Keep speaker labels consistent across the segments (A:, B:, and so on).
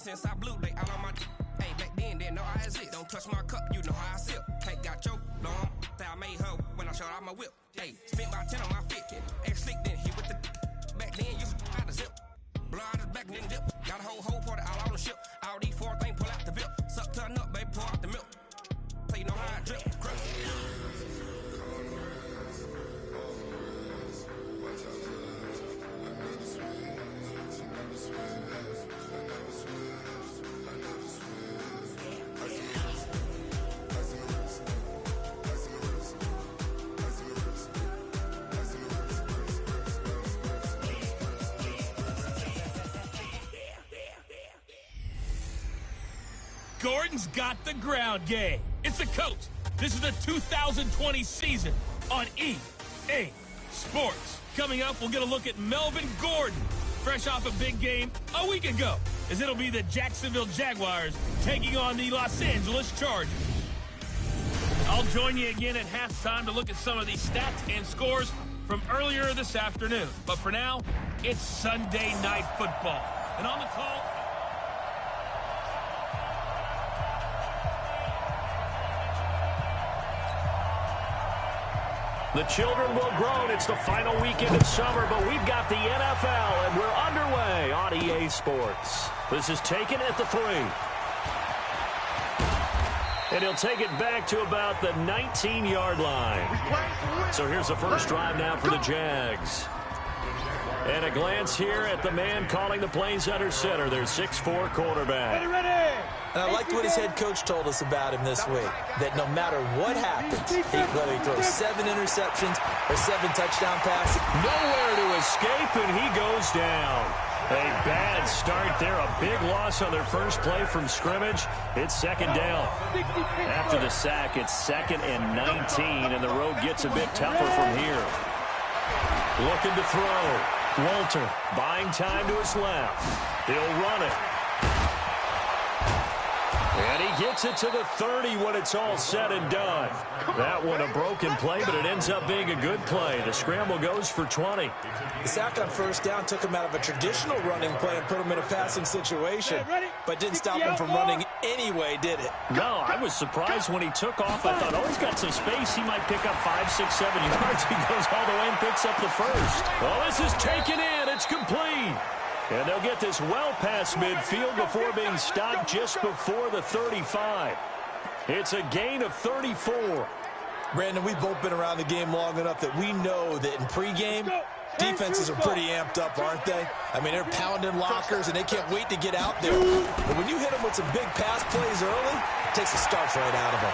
A: since I blew, they all on my hey, back then, didn't know I exist. Don't touch my cup, you know how I sip. Hey, got your long, say I made her when I showed out my whip. Hey, spent about 10 on my fit. Ex-slick, then hit with the back then, used to out the zip. Blow out his back, then dip. Got a whole party all on the ship. All these 4 things, pull out the VIP. Suck, turn up, baby, pour out the milk. So you know how I drip, crush.
B: Gordon's got the ground game. It's the coach. This is the 2020 season on EA Sports. Coming up, we'll get a look at Melvin Gordon, fresh off a big game a week ago, as it'll be the Jacksonville Jaguars taking on the Los Angeles Chargers. I'll join you again at halftime to look at some of these stats and scores from earlier this afternoon. But for now, it's Sunday Night Football. And on the call...
C: The children will groan. It's the final weekend of summer, but we've got the NFL, and we're underway on EA Sports. This is taken at the 3. And he'll take it back to about the 19-yard line. So here's the first drive now for the Jags. And a glance here at the man calling the plays under center, their 6'4" quarterback.
D: And I liked what his head coach told us about him this week, that no matter what happens, whether he throws 7 interceptions or 7 touchdown passes,
C: nowhere to escape, and he goes down. A bad start there, a big loss on their first play from scrimmage. It's second down. After the sack, it's 2nd and 19, and the road gets a bit tougher from here. Looking to throw. Walter buying time to his left. He'll run it. And he gets it to the 30 when it's all said and done. That one a broken play, but it ends up being a good play. The scramble goes for 20.
D: The sack on first down took him out of a traditional running play and put him in a passing situation, but didn't stop him from running anyway, did it?
C: No, I was surprised when he took off. I thought, oh, he's got some space. He might pick up 5, 6, 7 yards. He goes all the way and picks up the first. Well, this is taken in. It's complete. And they'll get this well past midfield before being stopped just before the 35. It's a gain of 34.
D: Brandon, we've both been around the game long enough that we know that in pregame, defenses are pretty amped up, aren't they? I mean, they're pounding lockers, and they can't wait to get out there. But when you hit them with some big pass plays early, it takes the starch right out of them.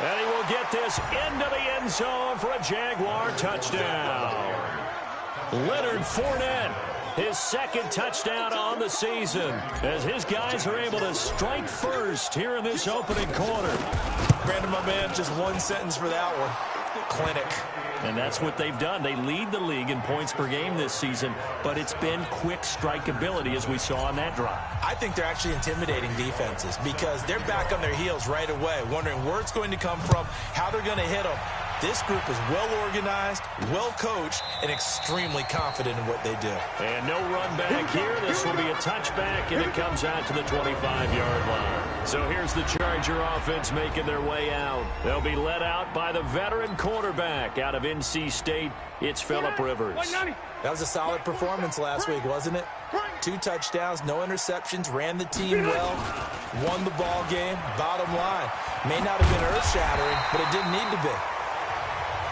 C: And he will get this into the end zone for a Jaguar touchdown. Leonard Fournette, his 2nd touchdown on the season, as his guys are able to strike first here in this opening quarter.
D: Brandon, my man, just one sentence for that one. Clinic.
C: And that's what they've done. They lead the league in points per game this season, but it's been quick strikeability as we saw on that drive.
D: I think they're actually intimidating defenses because they're back on their heels right away, wondering where it's going to come from, how they're going to hit them. This group is well-organized, well-coached, and extremely confident in what they do.
C: And no run back here. This will be a touchback, and it comes out to the 25-yard line. So here's the Charger offense making their way out. They'll be led out by the veteran quarterback out of NC State. It's Phillip Rivers.
D: That was a solid performance last week, wasn't it? 2 touchdowns, no interceptions, ran the team well, won the ball game. Bottom line, may not have been earth-shattering, but it didn't need to be.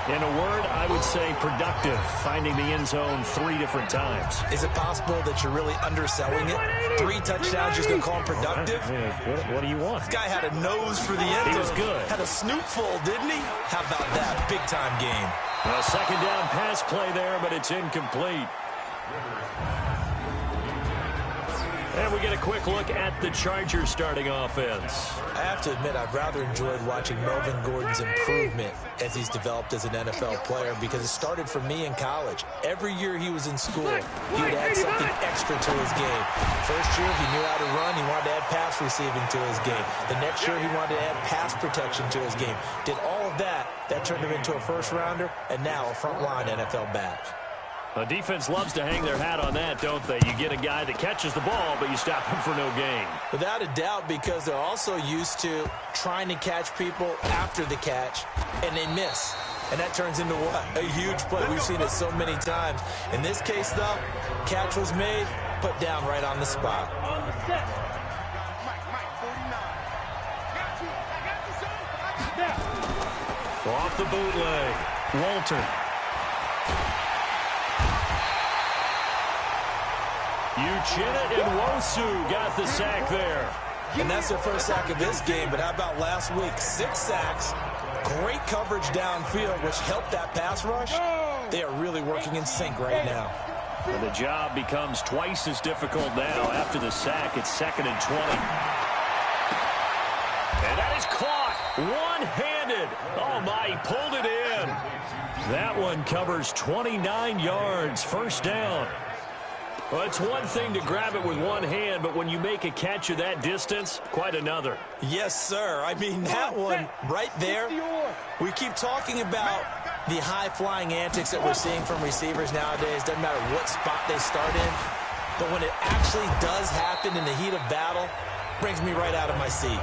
C: In a word, I would say productive, finding the end zone 3 different times.
D: Is it possible that you're really underselling it? 3 touchdowns, just going to call him productive?
C: What do you want?
D: This guy had a nose for the end zone.
C: He was good.
D: Had a snoot full, didn't he? How about that? Big-time game.
C: A second down pass play there, but it's incomplete. And we get a quick look at the Chargers starting offense.
D: I have to admit, I've rather enjoyed watching Melvin Gordon's improvement as he's developed as an NFL player because it started for me in college. Every year he was in school, he would add something extra to his game. First year, he knew how to run. He wanted to add pass receiving to his game. The next year, he wanted to add pass protection to his game. Did all of that. That turned him into a first-rounder, and now a front-line NFL back.
C: A defense loves to hang their hat on that, don't they? You get a guy that catches the ball, but you stop him for no gain.
D: Without a doubt, because they're also used to trying to catch people after the catch, and they miss. And that turns into what? A huge play. We've seen it so many times. In this case, though, catch was made, put down right on the spot.
C: Off the bootleg, Walter. Uchenna and Wosu got the sack there.
D: And that's their first sack of this game, but how about last week? 6 sacks, great coverage downfield, which helped that pass rush. They are really working in sync right now.
C: And the job becomes twice as difficult now after the sack. It's 2nd and 20. And that is caught one-handed. Oh, my, he pulled it in. That one covers 29 yards, first down. Well, it's one thing to grab it with one hand, but when you make a catch of that distance, quite another.
D: Yes, sir. I mean, that one right there, we keep talking about the high-flying antics that we're seeing from receivers nowadays. Doesn't matter what spot they start in, but when it actually does happen in the heat of battle, brings me right out of my seat.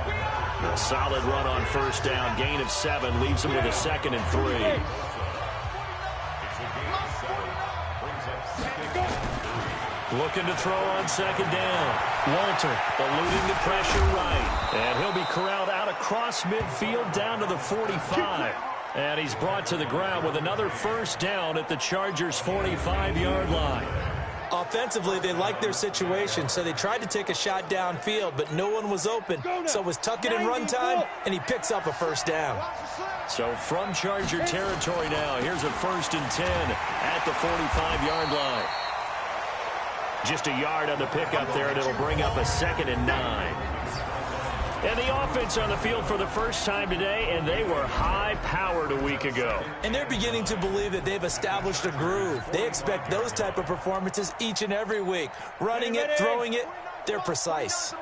C: A solid run on first down, gain of 7, leaves him with a 2nd and 3. Looking to throw on 2nd down. Walter eluding the pressure right. And he'll be corralled out across midfield down to the 45. And he's brought to the ground with another first down at the Chargers' 45-yard line.
D: Offensively, they like their situation, so they tried to take a shot downfield, but no one was open. So it was tuck it in run time, and he picks up a first down.
C: So from Charger territory now, here's a 1st and 10 at the 45-yard line. Just a yard on the pickup there, and it'll bring up a 2nd and 9. And the offense on the field for the first time today, and they were high-powered a week ago.
D: And they're beginning to believe that they've established a groove. They expect those type of performances each and every week. Running it, throwing it, they're precise.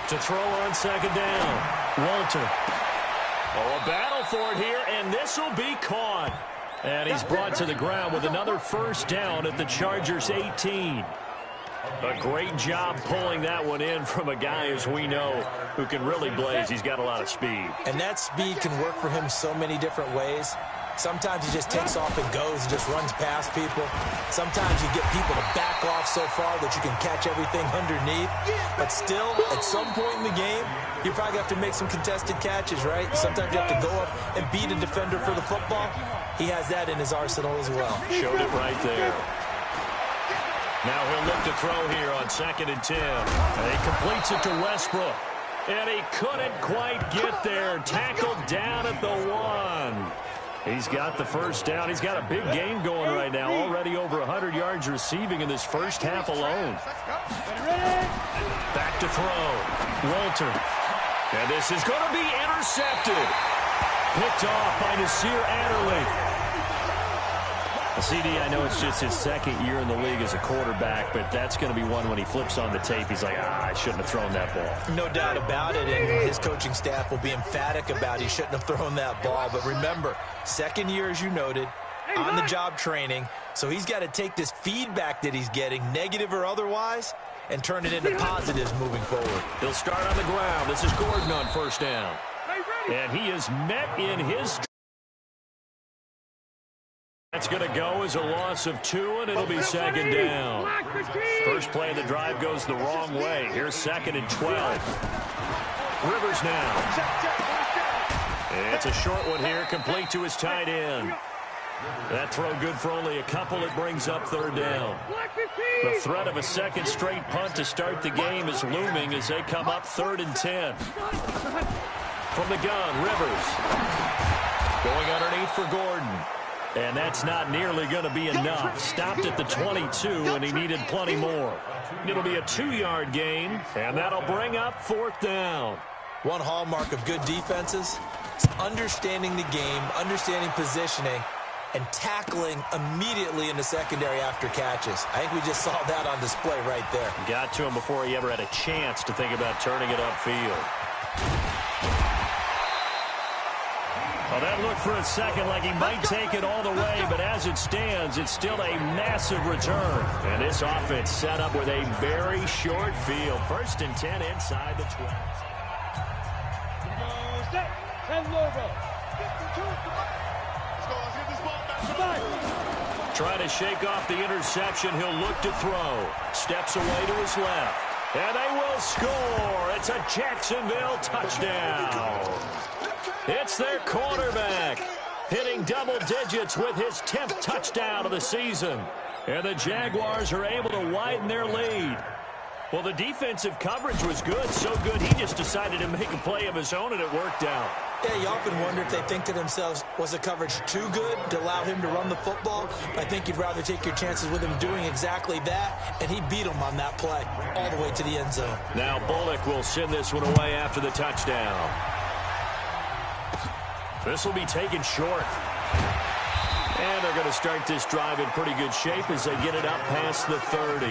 C: To throw on 2nd down, Walter. Oh, a battle for it here, and this will be caught. And he's brought to the ground with another first down at the Chargers' 18. A great job pulling that one in from a guy, as we know, who can really blaze. He's got a lot of speed.
D: And that speed can work for him so many different ways. Sometimes he just takes off and goes and just runs past people. Sometimes you get people to back off so far that you can catch everything underneath. But still, at some point in the game, you probably have to make some contested catches, right? Sometimes you have to go up and beat a defender for the football. He has that in his arsenal as well.
C: Showed it right there. Now he'll look to throw here on 2nd and 10. And he completes it to Westbrook. And he couldn't quite get there. Tackled down at the 1. He's got the first down. He's got a big game going right now. Already over 100 yards receiving in this first half alone. Back to throw. Walter. And this is going to be intercepted. Picked off by Nasir Adderley. CD, I know it's just his 2nd year in the league as a quarterback, but that's going to be one when he flips on the tape. He's like, I shouldn't have thrown that ball.
D: No doubt about it, and his coaching staff will be emphatic about he shouldn't have thrown that ball. But remember, 2nd year, as you noted, on-the-job training, so he's got to take this feedback that he's getting, negative or otherwise, and turn it into positives moving forward.
C: He'll start on the ground. This is Gordon on first down. And he is met in his... That's going to go as a loss of 2, and it'll be 2nd down. First play of the drive goes the wrong way. Here's 2nd and 12. Rivers now. It's a short one here, complete to his tight end. That throw good for only a couple. It brings up 3rd down. The threat of a 2nd straight punt to start the game is looming as they come up 3rd and 10. From the gun, Rivers. Going underneath for Gordon. And that's not nearly going to be enough. Stopped at the 22, and he needed plenty more. It'll be a 2-yard gain, and that'll bring up 4th down.
D: One hallmark of good defenses is understanding the game, understanding positioning, and tackling immediately in the secondary after catches. I think we just saw that on display right there.
C: Got to him before he ever had a chance to think about turning it upfield. Well, that looked for a second like he might take it all the way, but as it stands, it's still a massive return. And this offense set up with a very short field. 1st and 10 inside the 12. Trying to shake off the interception. He'll look to throw. Steps away to his left. And they will score. It's a Jacksonville touchdown. It's their quarterback hitting double digits with his 10th touchdown of the season. And the Jaguars are able to widen their lead. Well, the defensive coverage was good, so good he just decided to make a play of his own, and it worked out.
D: Yeah, you often wonder if they think to themselves, was the coverage too good to allow him to run the football? I think you'd rather take your chances with him doing exactly that, and he beat him on that play all the way to the end zone.
C: Now Bullock will send this one away after the touchdown. This will be taken short. And they're going to start this drive in pretty good shape as they get it up past the 30.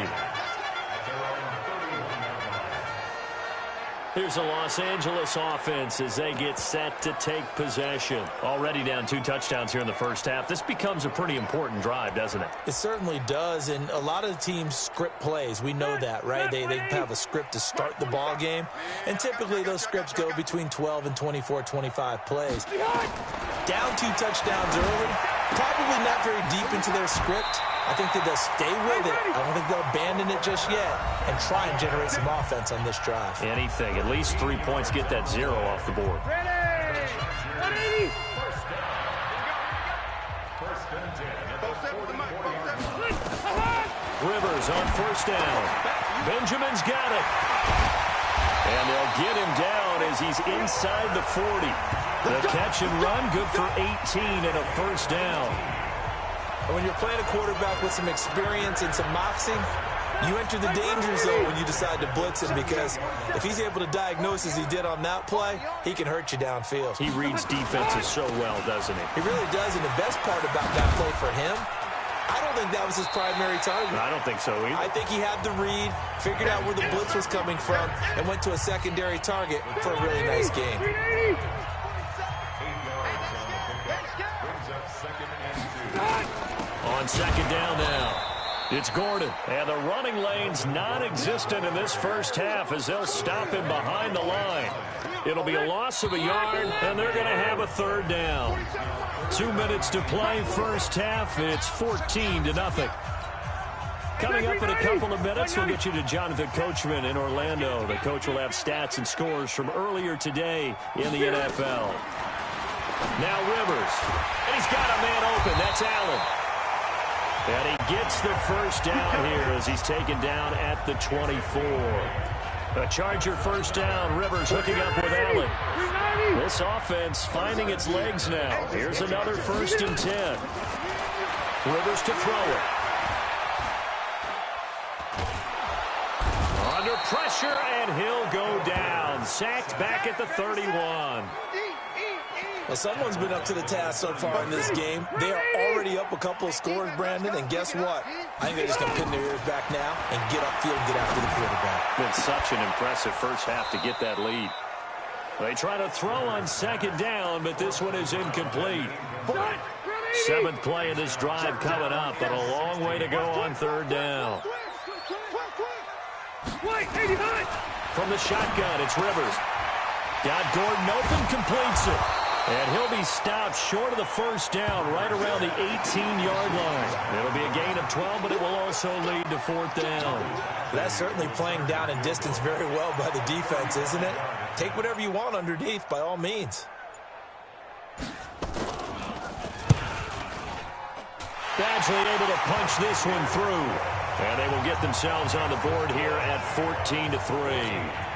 C: Here's the Los Angeles offense as they get set to take possession. Already down 2 touchdowns here in the first half. This becomes a pretty important drive, doesn't it?
D: It certainly does, and a lot of the teams script plays. We know that, right? They have a script to start the ball game, and typically those scripts go between 12 and 24, 25 plays. Down 2 touchdowns early, probably not very deep into their script. I think that they'll stay with it. I don't think they'll abandon it just yet and try and generate some offense on this drive.
C: Anything. At least 3 points. Get that 0 off the board. Rivers on 1st down. Benjamin's got it. And they'll get him down as he's inside the 40. The catch and run, good for 18 and a 1st down.
D: When you're playing a quarterback with some experience and some moxie, you enter the danger zone when you decide to blitz him, because if he's able to diagnose as he did on that play, he can hurt you downfield.
C: He reads defenses so well, doesn't he?
D: He really does, and the best part about that play for him, I don't think that was his primary target.
C: I don't think so either.
D: I think he had the read, figured out where the blitz was coming from, and went to a secondary target for a really nice game.
C: On 2nd down now, it's Gordon. And the running lane's non-existent in this first half as they'll stop him behind the line. It'll be a loss of a yard, and they're going to have a 3rd down. 2 minutes to play first half. It's 14-0. Coming up in a couple of minutes, we'll get you to Jonathan Coachman in Orlando. The coach will have stats and scores from earlier today in the NFL. Now Rivers, and he's got a man open. That's Allen. And he gets the 1st down here as he's taken down at the 24. A Charger 1st down. Rivers hooking up with Allen. This offense finding its legs now. Here's another 1st and 10. Rivers to throw it. Under pressure, and he'll go down. Sacked back at the 31.
D: Well, someone's been up to the task so far in this game. They are already up a couple of scores, Brandon, and guess what? I think they're just going to pin their ears back now and get upfield and get after the quarterback.
C: Been such an impressive first half to get that lead. They try to throw on 2nd down, but this one is incomplete. 7th play of this drive coming up, but a long way to go on 3rd down. From the shotgun, it's Rivers. Got Gordon open, completes it. And he'll be stopped short of the 1st down right around the 18-yard line. It'll be a gain of 12, but it will also lead to 4th down.
D: That's certainly playing down in distance very well by the defense, isn't it? Take whatever you want underneath, by all means.
C: Badgley able to punch this one through. And they will get themselves on the board here at 14-3.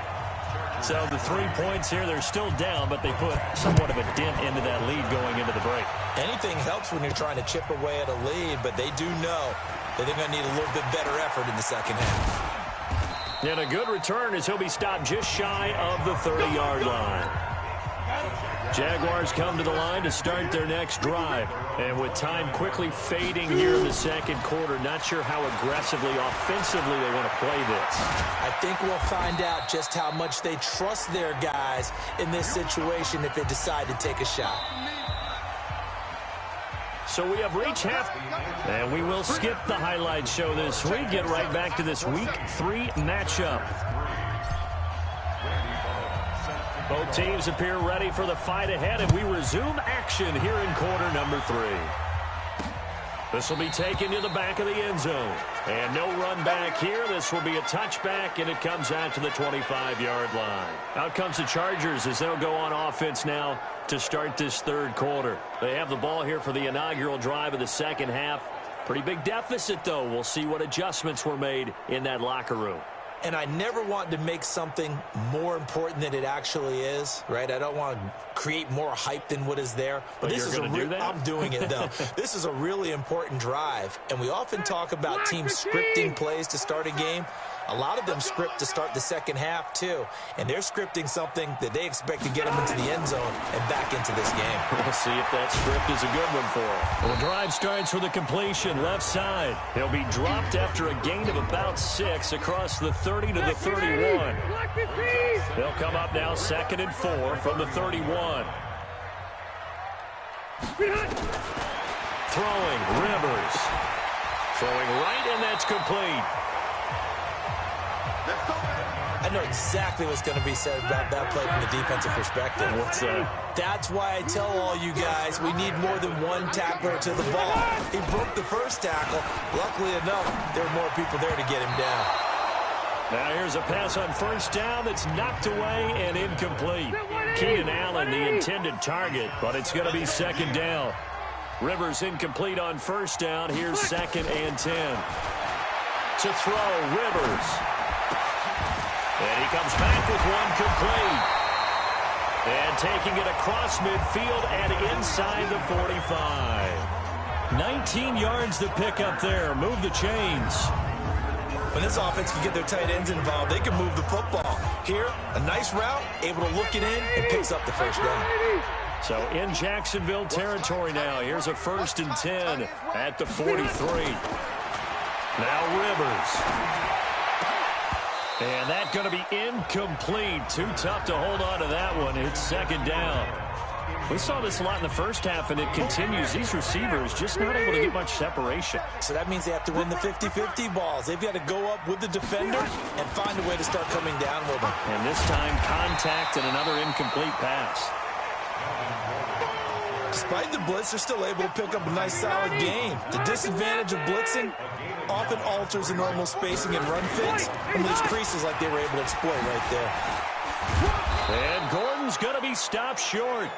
C: So the 3 points here, they're still down, but they put somewhat of a dent into that lead going into the break.
D: Anything helps when you're trying to chip away at a lead, but they do know that they're going to need a little bit better effort in the second half.
C: And a good return as he'll be stopped just shy of the 30-yard line. Jaguars come to the line to start their next drive. And with time quickly fading here in the second quarter, not sure how aggressively, offensively they want to play this.
D: I think we'll find out just how much they trust their guys in this situation if they decide to take a shot.
C: So we have reached half, and we will skip the highlight show this week. Get right back to this Week 3 matchup. Both teams appear ready for the fight ahead, and we resume action here in quarter number 3. This will be taken to the back of the end zone. And no run back here. This will be a touchback, and it comes out to the 25-yard line. Out comes the Chargers as they'll go on offense now to start this third quarter. They have the ball here for the inaugural drive of the second half. Pretty big deficit, though. We'll see what adjustments were made in that locker room.
D: And I never want to make something more important than it actually is, right? I don't want to create more hype than what is there.
C: But
D: this is I'm doing it, though. This is a really important drive. And we often talk about teams scripting plays to start a game. A lot of them script to start the second half, too. And they're scripting something that they expect to get them into the end zone and back into this game.
C: We'll see if that script is a good one for them. Well, the drive starts with a completion left side. He'll be dropped after a gain of about 6 across the 30 to the 31. They'll come up now 2nd and 4 from the 31. Throwing, Rivers. Throwing right, and that's complete.
D: I know exactly what's going to be said about that play from the defensive perspective.
C: What's that?
D: That's why I tell all you guys we need more than one tackler to the ball. He broke the first tackle. Luckily enough, there were more people there to get him down.
C: Now here's a pass on first down that's knocked away and incomplete. Keenan Allen, the intended target, but it's going to be 2nd down. Rivers incomplete on first down. Here's 2nd and 10. To throw, Rivers. And he comes back with one complete. And taking it across midfield and inside the 45. 19 yards to pick up there. Move the chains.
D: When this offense can get their tight ends involved, they can move the football. Here, a nice route, able to look it in, and picks up the first down.
C: So in Jacksonville territory now. Here's a 1st and 10 at the 43. Now Rivers. And that's going to be incomplete. Too tough to hold on to that one. It's 2nd down. We saw this a lot in the first half, and it continues. These receivers just not able to get much separation.
D: So that means they have to win the 50-50 balls. They've got to go up with the defender and find a way to start coming down with them.
C: And this time, contact and another incomplete pass.
D: Despite the blitz, they're still able to pick up a nice, solid gain. The disadvantage of blitzing often alters the normal spacing and run fits and leaves creases like they were able to exploit right there.
C: And Gordon's going to be stopped short.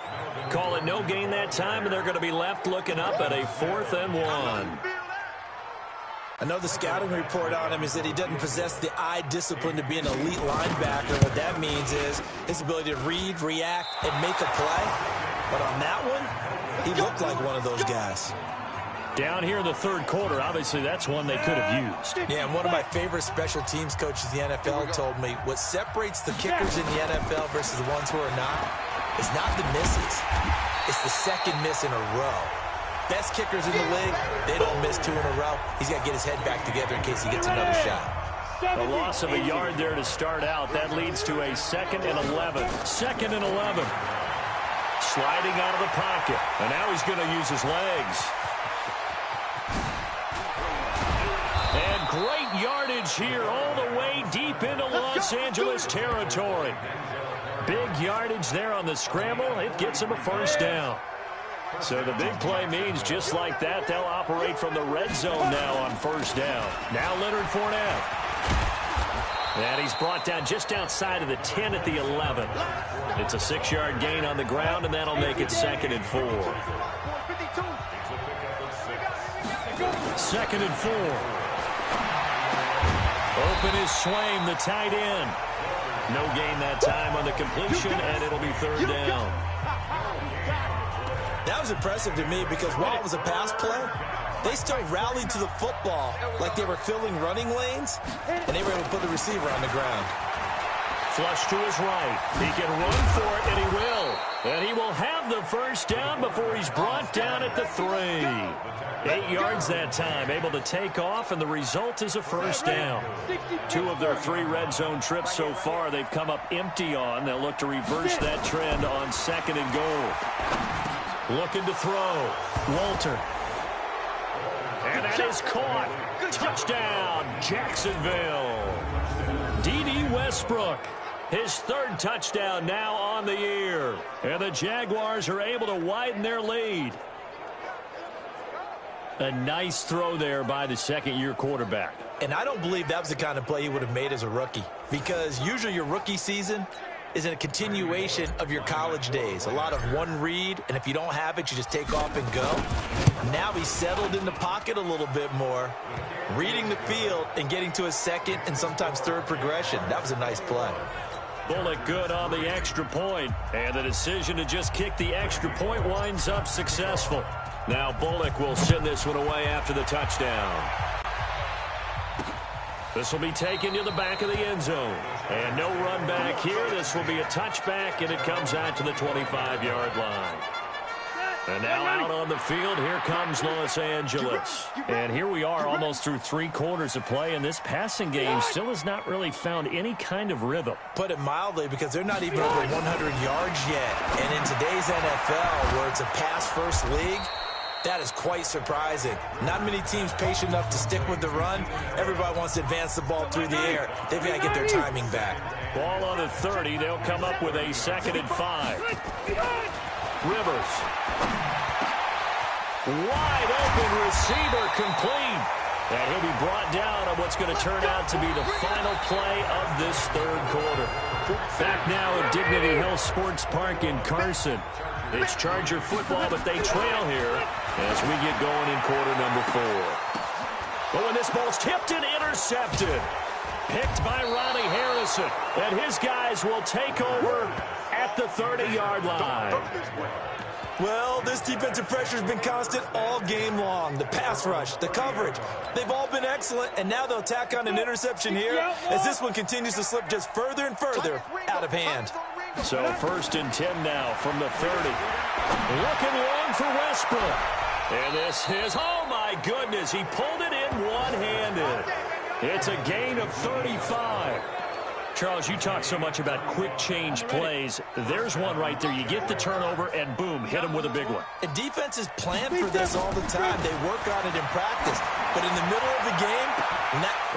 C: Call it no gain that time, and they're going to be left looking up at a 4th and 1.
D: I know the scouting report on him is that he doesn't possess the eye discipline to be an elite linebacker. What that means is his ability to read, react, and make a play. But on that one, he looked like one of those guys.
C: Down here in the third quarter, obviously that's one they could have used.
D: Yeah, and one of my favorite special teams coaches in the NFL told me what separates the kickers in the NFL versus the ones who are not is not the misses. It's the second miss in a row. Best kickers in the league, they don't miss 2 in a row. He's got to get his head back together in case he gets another shot.
C: A loss of a yard there to start out. That leads to a 2nd and 11. 2nd and 11. Sliding out of the pocket. And now he's going to use his legs. And great yardage here all the way deep into Los Angeles territory. Big yardage there on the scramble. It gets him a first down. So the big play means just like that, they'll operate from the red zone now on first down. Now Leonard Fournette. And he's brought down just outside of the 10 at the 11. It's a 6-yard gain on the ground, and that'll make it 2nd and 4. 2nd and 4. Open is Swaim, the tight end. No gain that time on the completion, and it'll be 3rd down.
D: That was impressive to me because while it was a pass play, they still rallied to the football like they were filling running lanes, and they were able to put the receiver on the ground.
C: Flush to his right. He can run for it, and he will. And he will have the first down before he's brought down at the 3. 8 yards that time, able to take off, and the result is a first down. 2 of their 3 red zone trips so far, they've come up empty on. They'll look to reverse that trend on 2nd and goal. Looking to throw. Walter That is caught. Touchdown, Jacksonville. D.D. Westbrook, his third touchdown now on the year. And the Jaguars are able to widen their lead. A nice throw there by the second-year quarterback.
D: And I don't believe that was the kind of play he would have made as a rookie, because usually your rookie season is in a continuation of your college days. A lot of one read, and if you don't have it, you just take off and go. Now he's settled in the pocket a little bit more, reading the field and getting to a second and sometimes third progression. That was a nice play.
C: Bullock good on the extra point, and the decision to just kick the extra point winds up successful. Now Bullock will send this one away after the touchdown. This will be taken to the back of the end zone. And no run back here. This will be a touchback, and it comes out to the 25-yard line. And now out on the field, here comes Los Angeles. And here we are almost through 3 quarters of play, and this passing game still has not really found any kind of rhythm.
D: Put it mildly, because they're not even over 100 yards yet. And in today's NFL, where it's a pass-first league, that is quite surprising. Not many teams patient enough to stick with the run. Everybody wants to advance the ball through the air. They've got to get their timing back.
C: Ball on the 30. They'll come up with a 2nd and 5. Rivers. Wide open receiver complete. And he'll be brought down on what's going to turn out to be the final play of this third quarter. Back now at Dignity Health Sports Park in Carson. It's Charger football, but they trail here as we get going in quarter number 4. But when this ball's tipped and intercepted, picked by Ronnie Harrison, and his guys will take over at the 30-yard line.
D: Well, this defensive pressure has been constant all game long. The pass rush, the coverage, they've all been excellent, and now they'll tack on an interception here as this one continues to slip just further and further out of hand.
C: So 1st and 10 now from the 30. Looking long for Westbrook. And this is, oh my goodness, he pulled it in one-handed. It's a gain of 35. Charles, you talk so much about quick change plays. There's one right there. You get the turnover, and boom, hit him with a big one.
D: And defenses plan for this all the time. They work on it in practice. But in the middle of the game,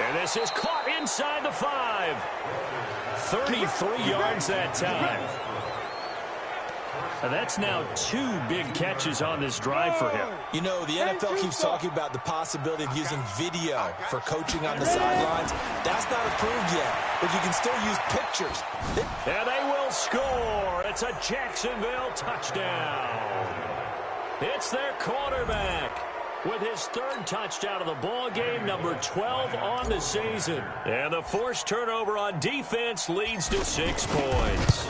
C: and this is caught inside the 5. 33 yards that time. And that's now 2 big catches on this drive for him.
D: You know, the NFL keeps talking about the possibility of using video for coaching on the sidelines. That's not approved yet, but you can still use pictures.
C: And they will score. It's a Jacksonville touchdown. It's their quarterback with his 3rd touchdown of the ball game, number 12 on the season. And the forced turnover on defense leads to 6 points.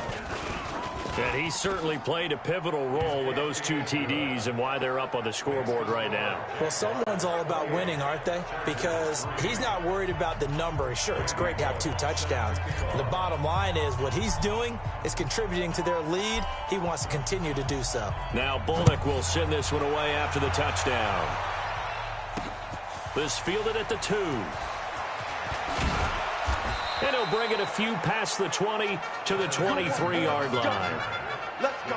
C: And he certainly played a pivotal role with those 2 TDs and why they're up on the scoreboard right now.
D: Well, someone's all about winning, aren't they? Because he's not worried about the number. Sure, it's great to have 2 touchdowns. But the bottom line is what he's doing is contributing to their lead. He wants to continue to do so.
C: Now Bullock will send this one away after the touchdown. This fielded at the 2. And he'll bring it a few past the 20 to the 23-yard line.
E: Let's go.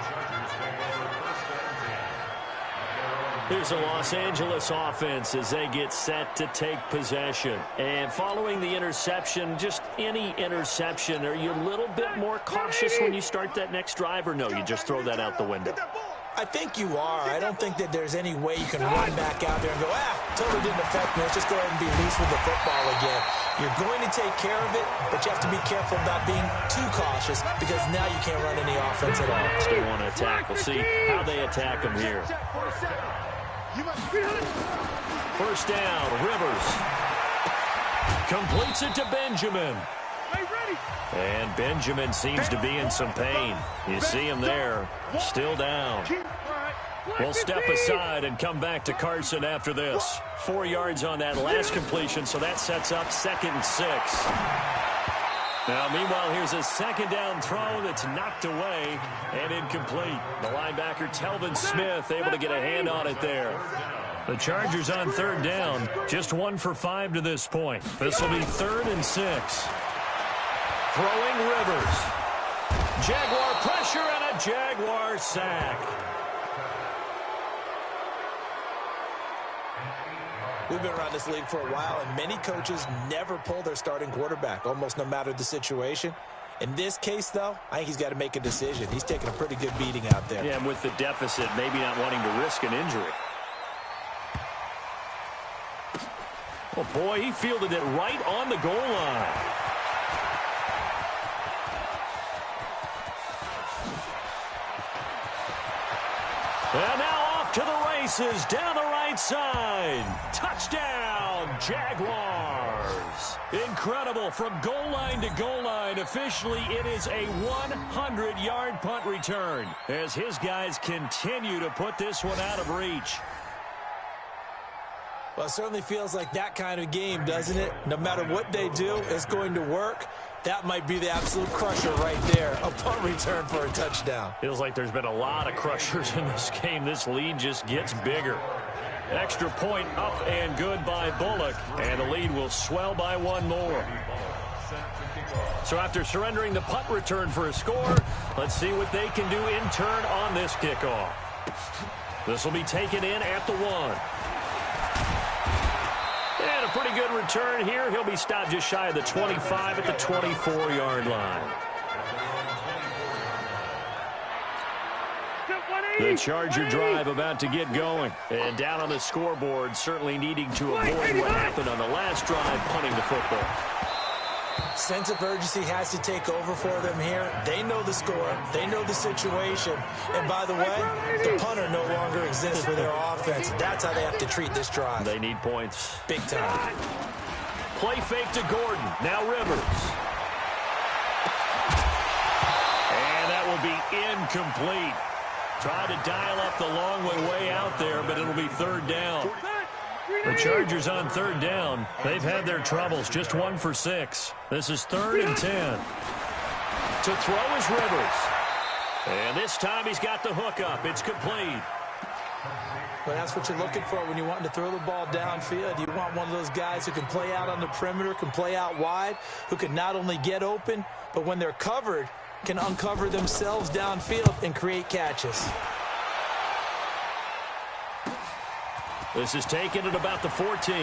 C: Here's a Los Angeles offense as they get set to take possession. And following the interception, just any interception, are you a little bit more cautious when you start that next drive, or no, you just throw that out the window?
D: I think you are. I don't think that there's any way you can run back out there and go, totally didn't affect me. Let's just go ahead and be loose with the football again. You're going to take care of it, but you have to be careful about being too cautious because now you can't run any offense at all.
C: Still want to attack. We'll see how they attack them here. First down, Rivers. Completes it to Benjamin. And Benjamin seems to be in some pain. You see him there, still down. We'll step aside and come back to Carson after this. 4 yards on that last completion, so that sets up 2nd and 6. Now, meanwhile, here's a 2nd down throw that's knocked away and incomplete. The linebacker, Telvin Smith, able to get a hand on it there. The Chargers on 3rd down, just 1 for 5 to this point. This will be 3rd and 6. Throwing Rivers. Jaguar pressure and a Jaguar sack.
D: We've been around this league for a while, and many coaches never pull their starting quarterback, almost no matter the situation. In this case, though, I think he's got to make a decision. He's taking a pretty good beating out there.
C: Yeah, and with the deficit, maybe not wanting to risk an injury. Oh, boy, he fielded it right on the goal line. And now off to the races down the right side. Touchdown, Jaguars. Incredible, from goal line to goal line. Officially, it is a 100-yard punt return as his guys continue to put this one out of reach.
D: Well, it certainly feels like that kind of game, doesn't it? No matter what they do, it's going to work. That might be the absolute crusher right there. A punt return for a touchdown.
C: Feels like there's been a lot of crushers in this game. This lead just gets bigger. Extra point up and good by Bullock. And the lead will swell by one more. So after surrendering the punt return for a score, let's see what they can do in turn on this kickoff. This will be taken in at the 1. And a pretty good return here. He'll be stopped just shy of the 25 at the 24-yard line. The Charger drive about to get going. And down on the scoreboard, certainly needing to avoid what happened on the last drive, punting the football.
D: Sense of urgency has to take over for them here. They know the score. They know the situation. And by the way, the punter no longer exists for their offense. That's how they have to treat this drive.
C: They need points.
D: Big time.
C: Play fake to Gordon. Now Rivers. And that will be incomplete. Try to dial up the long way out there, but it'll be third down. The Chargers on third down. They've had their troubles. Just 1 for 6. This is 3rd and 10. To throw is Rivers. And this time he's got the hook up. It's complete.
D: But that's what you're looking for when you want to throw the ball downfield. You want one of those guys who can play out on the perimeter, can play out wide, who can not only get open, but when they're covered, can uncover themselves downfield and create catches.
C: This is taken at about the 14.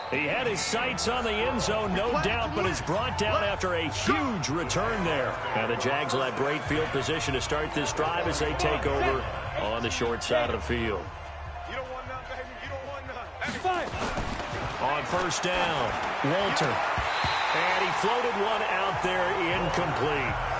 C: He had his sights on the end zone, no doubt, but is brought down after a huge return there. And the Jags will have great field position to start this drive as they take over on the short side of the field. On first down, Walter. And he floated one out there, incomplete.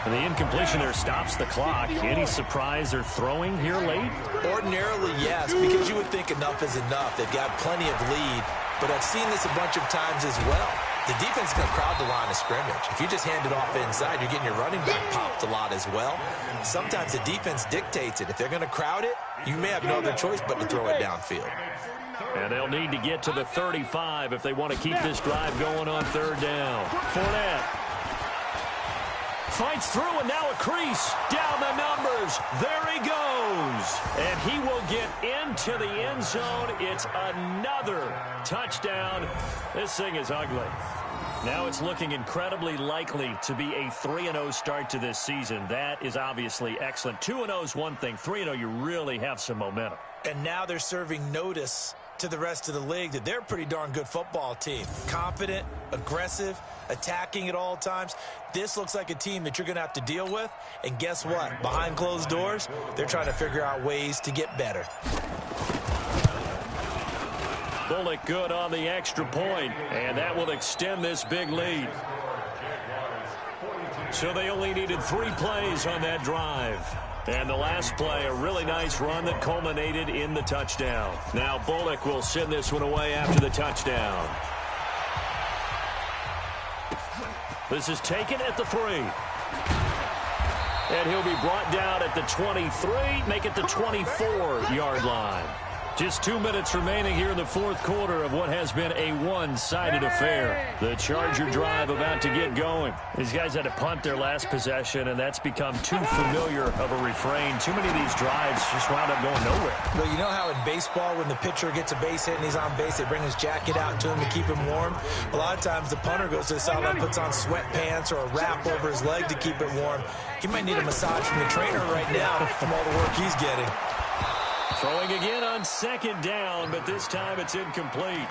C: And the incompletion there stops the clock. Any surprise they're throwing here late?
D: Ordinarily, yes, because you would think enough is enough. They've got plenty of lead, but I've seen this a bunch of times as well. The defense is going to crowd the line of scrimmage. If you just hand it off inside, you're getting your running back popped a lot as well. Sometimes the defense dictates it. If they're going to crowd it, you may have no other choice but to throw it downfield.
C: And they'll need to get to the 35 if they want to keep this drive going on third down. Fournette fights through, and now a crease. Down the numbers. There he goes. And he will get into the end zone. It's another touchdown. This thing is ugly. Now it's looking incredibly likely to be a 3-0 start to this season. That is obviously excellent. 2-0 is one thing. 3-0, you really have some momentum.
D: And now they're serving notice to the rest of the league that they're a pretty darn good football team. Confident, aggressive, attacking at all times. This looks like a team that you're going to have to deal with. And guess what? Behind closed doors, they're trying to figure out ways to get better.
C: Bullock good on the extra point, and that will extend this big lead. So they only needed 3 plays on that drive. And the last play, a really nice run that culminated in the touchdown. Now Bullock will send this one away after the touchdown. This is taken at the 3. And he'll be brought down at the 23, make it the 24-yard line. Just 2 minutes remaining here in the fourth quarter of what has been a one-sided affair. The Charger drive about to get going. These guys had to punt their last possession, and that's become too familiar of a refrain. Too many of these drives just wound up going nowhere.
D: Well, you know how in baseball when the pitcher gets a base hit and he's on base, they bring his jacket out to him to keep him warm? A lot of times the punter goes to the sideline, puts on sweatpants or a wrap over his leg to keep it warm. He might need a massage from the trainer right now from all the work he's getting.
C: Throwing again on second down, but this time it's incomplete.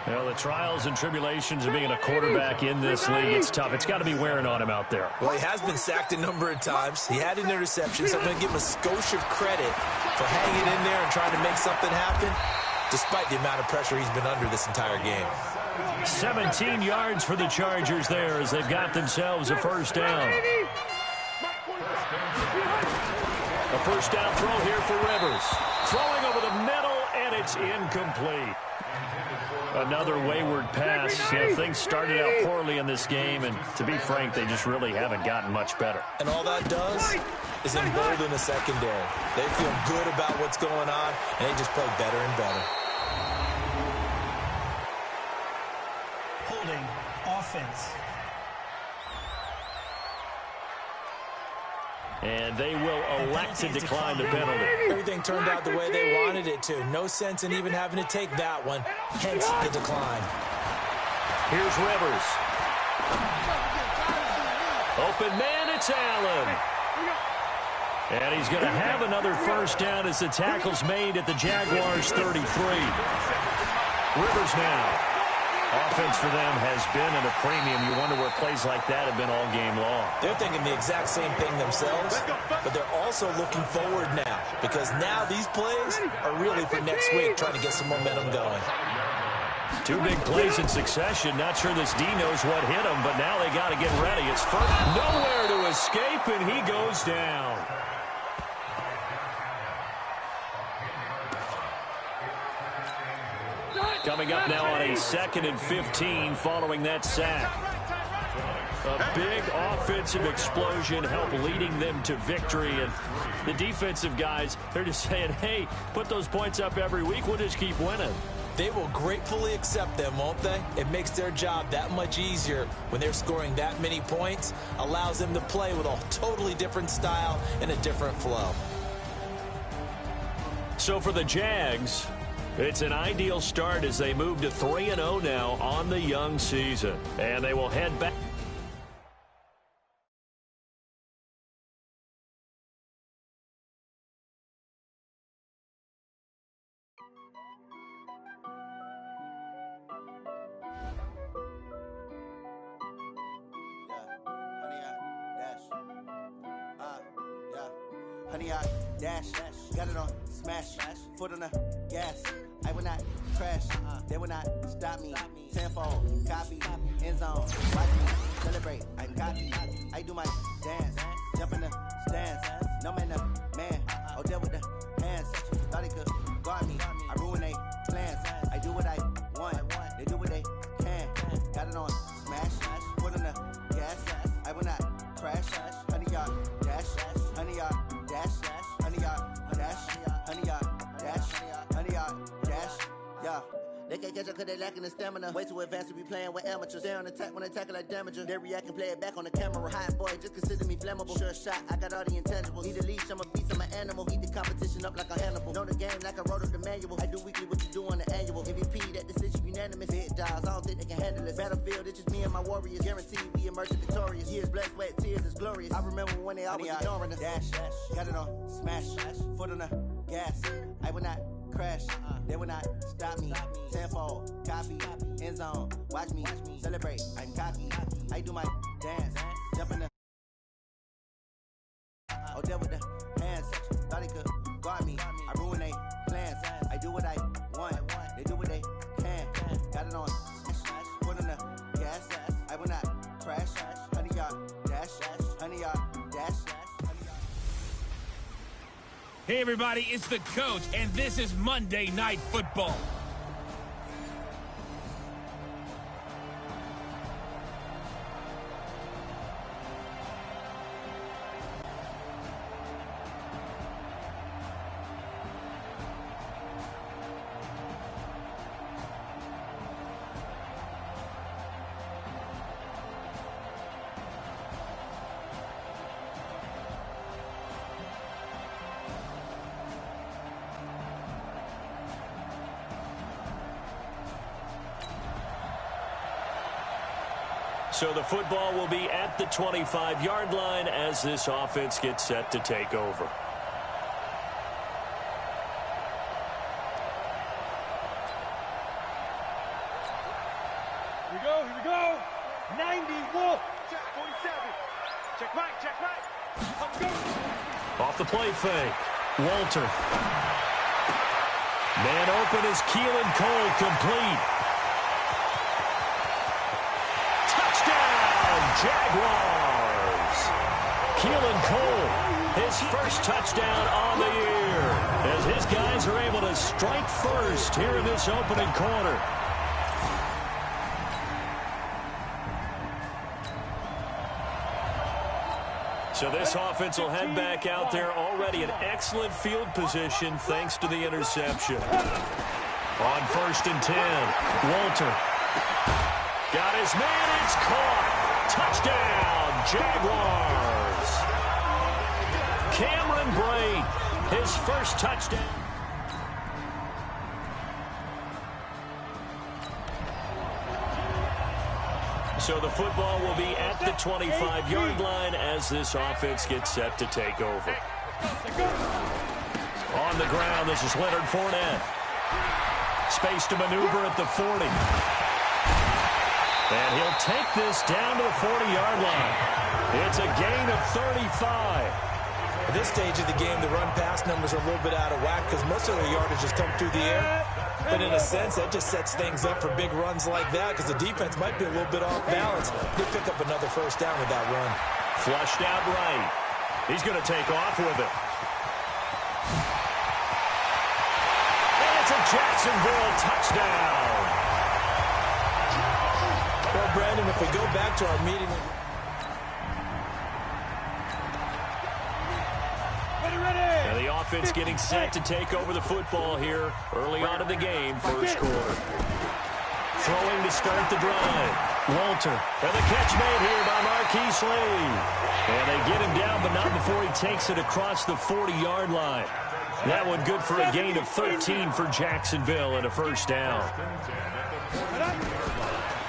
C: Well, the trials and tribulations of being a quarterback in this league, it's tough. It's got to be wearing on him out there.
D: Well, he has been sacked a number of times. He had an interception, so I'm going to give him a skosh of credit for hanging in there and trying to make something happen, despite the amount of pressure he's been under this entire game.
C: 17 yards for the Chargers there as they've got themselves a first down. A first down throw here for Rivers. Throwing over the middle, and it's incomplete. Another wayward pass. Things started out poorly in this game, and to be frank, they just really haven't gotten much better.
D: And all that does is embolden the secondary. They feel good about what's going on, and they just play better and better.
E: Holding offense.
C: And they will elect to decline the penalty.
D: Everything turned out the way they wanted it to. No sense in even having to take that one, hence the decline.
C: Here's Rivers. Open man, it's Allen. And he's going to have another first down as the tackle's made at the Jaguars' 33. Rivers now. Offense for them has been at a premium. You wonder where plays like that have been all game long.
D: They're thinking the exact same thing themselves, but they're also looking forward now because now these plays are really for next week, trying to get some momentum going.
C: Two big plays in succession. Not sure this D knows what hit him, but now they got to get ready. It's first. Nowhere to escape, and he goes down. Coming up now on a 2nd and 15 following that sack. A big offensive explosion helped leading them to victory. And the defensive guys, they're just saying, hey, put those points up every week. We'll just keep winning.
D: They will gratefully accept them, won't they? It makes their job that much easier when they're scoring that many points. Allows them to play with a totally different style and a different flow.
C: So for the Jags, it's an ideal start as they move to 3-0 now on the young season. And they will head back.
F: Honey, I dash, got it on smash, foot on the gas. I will not crash, they will not stop me. Tenfold, copy, end zone, watch me celebrate. I'm cocky, I do my dance, jump in the stands. No man, the man, oh, deal with the hands. Thought he could guard me, I ruin they plans. I do what I want, they do what they can. Got it on smash, foot on the gas. I will not crash, honey, y'all dash, honey, y'all dash, honey, y'all dash, honey, y'all dash, honey, y'all dash, yeah. They can't catch up cause they lacking the stamina. Way too advanced to be playing with amateurs. They on attack when they tackle like damager. They react and play it back on the camera. Hot boy, just consider me flammable. Sure shot, I got all the intangibles. Need a leash, I'm a beast, I'm an animal. Eat the competition up like a Hannibal. Know the game like I wrote up the manual. I do weekly what you do on the annual. MVP, that decision unanimous. Hit dials, I don't think they can handle this. Battlefield, it's just me and my warriors. Guaranteed we emerge victorious. Years, blood, sweat, tears, is glorious. I remember when they always ignoring us. Dash, got it on smash, foot on the gas. I will not crash, they will not stop me. Tenfold, copy, end zone, watch me celebrate. I'm cocky, I do my dance, jump in the. Oh, deal with the hands. Thought he could guard me. I ruin they plans. I do what I want. They do what they can. Got it on. Foot on the gas. I will not crash. Honey, y'all dash. Honey, y'all dash.
B: Hey, everybody, it's the coach, and this is Monday Night Football.
C: So the football will be at the 25-yard line as this offense gets set to take over.
E: Here we go. 90, Wolf. Check 47. Check right. Come go.
C: Off the play fake. Walter. Man open is Keelan Cole, complete. Touchdown, Jaguars. Keelan Cole, his first touchdown on the year, as his guys are able to strike first here in this opening quarter. So this offense will head back out there, already in excellent field position thanks to the interception. On 1st and 10, Walter. Got his man, it's caught. Touchdown, Jaguars. Cameron Braid, his first touchdown. So the football will be at the 25-yard line as this offense gets set to take over. On the ground, this is Leonard Fournette. Space to maneuver at the 40. And he'll take this down to the 40-yard line. It's a gain of 35.
D: At this stage of the game, the run-pass numbers are a little bit out of whack because most of the yardage has come through the air. But in a sense, that just sets things up for big runs like that because the defense might be a little bit off balance. They pick up another first down with that run.
C: Flushed out right. He's going to take off with it. And it's a Jacksonville touchdown.
D: Well, Brandon, if we go back to our meeting...
C: And the offense getting set to take over the football here early on in the game, first quarter. Throwing to start the drive. Walter. And the catch made here by Marquise Lee. And they get him down, but not before he takes it across the 40-yard line. That one good for a gain of 13 for Jacksonville and a first down.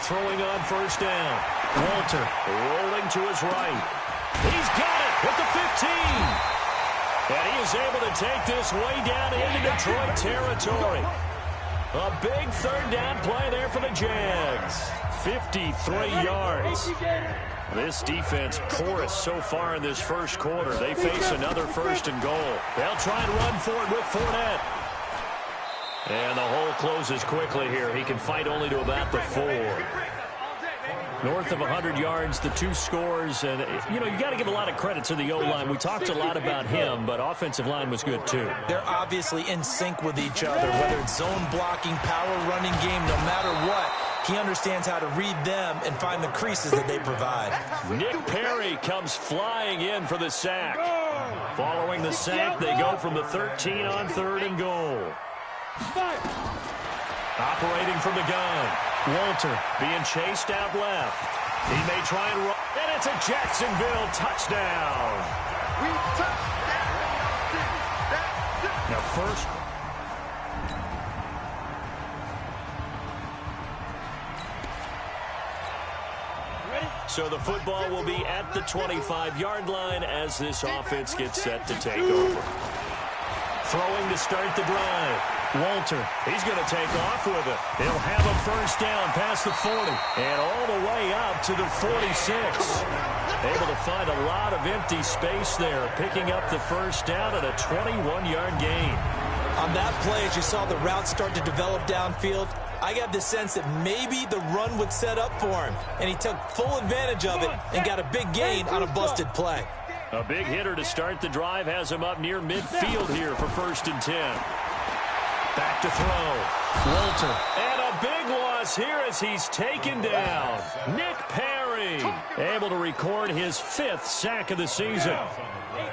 C: Throwing on first down. Walter rolling to his right. He's got it with the 15. And he is able to take this way down into Detroit territory. A big third down play there for the Jags. 53 yards. This defense porous so far in this first quarter. They face another 1st and goal. They'll try and run for it with Fournette. And the hole closes quickly here. He can fight only to about the 4. North of 100 yards, the 2 scores. And, you got to give a lot of credit to the O-line. We talked a lot about him, but offensive line was good, too.
D: They're obviously in sync with each other, whether it's zone blocking, power running game, no matter what. He understands how to read them and find the creases that they provide.
C: Nick Perry comes flying in for the sack. Following the sack, they go from the 13 on 3rd and goal. Operating from the gun. Walter being chased out left. He may try and run. And it's a Jacksonville touchdown. Now first. So the football will be at the 25-yard line as this offense gets set to take over. Throwing to start the drive. Walter, he's going to take off with it. He'll have a first down past the 40 and all the way up to the 46. Able to find a lot of empty space there, picking up the first down at a 21-yard gain.
D: On that play, as you saw the route start to develop downfield, I got the sense that maybe the run would set up for him, and he took full advantage of it and got a big gain on a busted play.
C: A big hitter to start the drive has him up near midfield here for 1st and 10. Back to throw. Walter. And a big loss here as he's taken down. Nick Perry able to record his 5th sack of the season.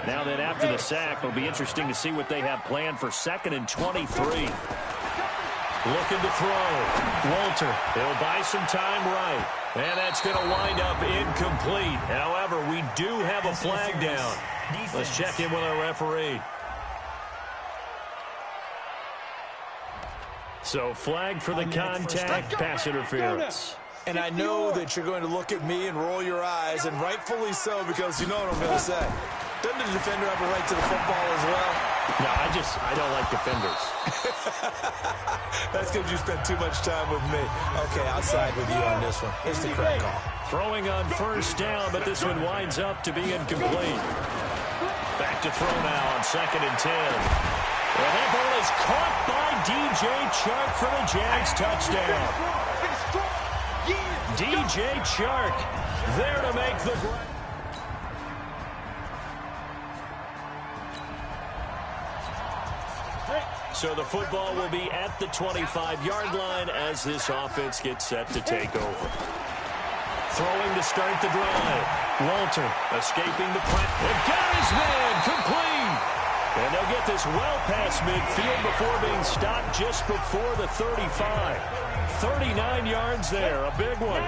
C: Now then, after the sack, it'll be interesting to see what they have planned for 2nd and 23. Looking to throw. Walter. He'll buy some time right. And that's going to wind up incomplete. However, we do have a flag down. Let's check in with our referee. So flag for the contact, pass interference.
D: And I know that you're going to look at me and roll your eyes, and rightfully so, because you know what I'm going to say. Doesn't the defender have a right to the football as well?
C: No, I don't like defenders.
D: That's because you spent too much time with me. Okay, I'll side with you on this one. Here's the correct call.
C: Throwing on first down, but this one winds up to be incomplete. Back to throw now on 2nd and 10. And that ball is caught by DJ Chark for the Jags touchdown. DJ Chark there to make the grab. So the football will be at the 25-yard line as this offense gets set to take over. Throwing to start the drive. Walter escaping the press. And got his man complete. And they'll get this well past midfield before being stopped just before the 35. 39 yards there, a big one.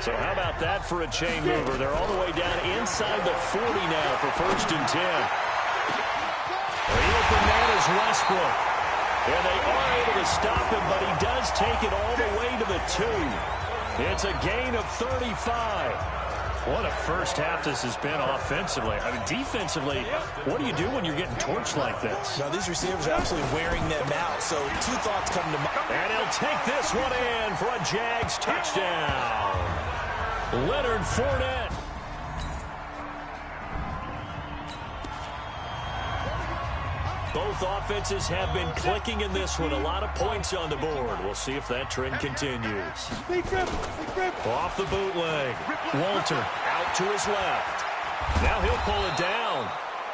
C: So how about that for a chain mover? They're all the way down inside the 40 now for 1st and 10. The open man is Westbrook. And they are able to stop him, but he does take it all the way to the 2. It's a gain of 35. What a first half this has been offensively. I mean, defensively, what do you do when you're getting torched like this?
D: Now, these receivers are absolutely wearing them out, so two thoughts come to mind.
C: And he'll take this one in for a Jags touchdown. Leonard Fournette. Both offenses have been clicking in this one. A lot of points on the board. We'll see if that trend continues. Off the bootleg. Walter out to his left. Now he'll pull it down.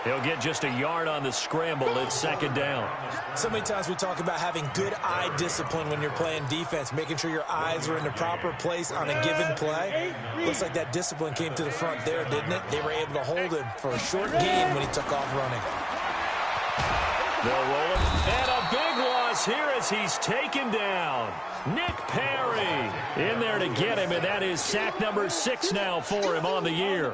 C: He'll get just a yard on the scramble. It's 2nd down.
D: So many times we talk about having good eye discipline when you're playing defense, making sure your eyes are in the proper place on a given play. Looks like that discipline came to the front there, didn't it? They were able to hold him for a short gain when he took off running.
C: They'll roll it. And a big loss here as he's taken down. Nick Perry in there to get him, and that is sack number 6 now for him on the year.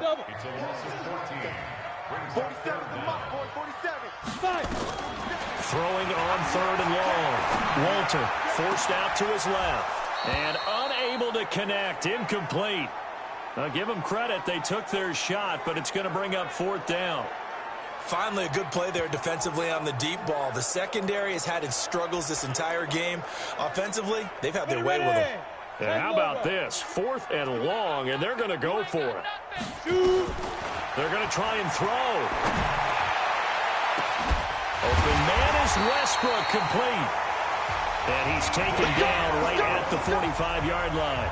C: Throwing on 3rd and long. Walter forced out to his left and unable to connect. Incomplete. Now give them credit. They took their shot, but it's going to bring up 4th down.
D: Finally, a good play there defensively on the deep ball. The secondary has had its struggles this entire game. Offensively, they've had their way with them.
C: And how about this? 4th and long, and they're going to go for it. They're going to try and throw. Open man is Westbrook, complete. And he's taken down right at the 45-yard line.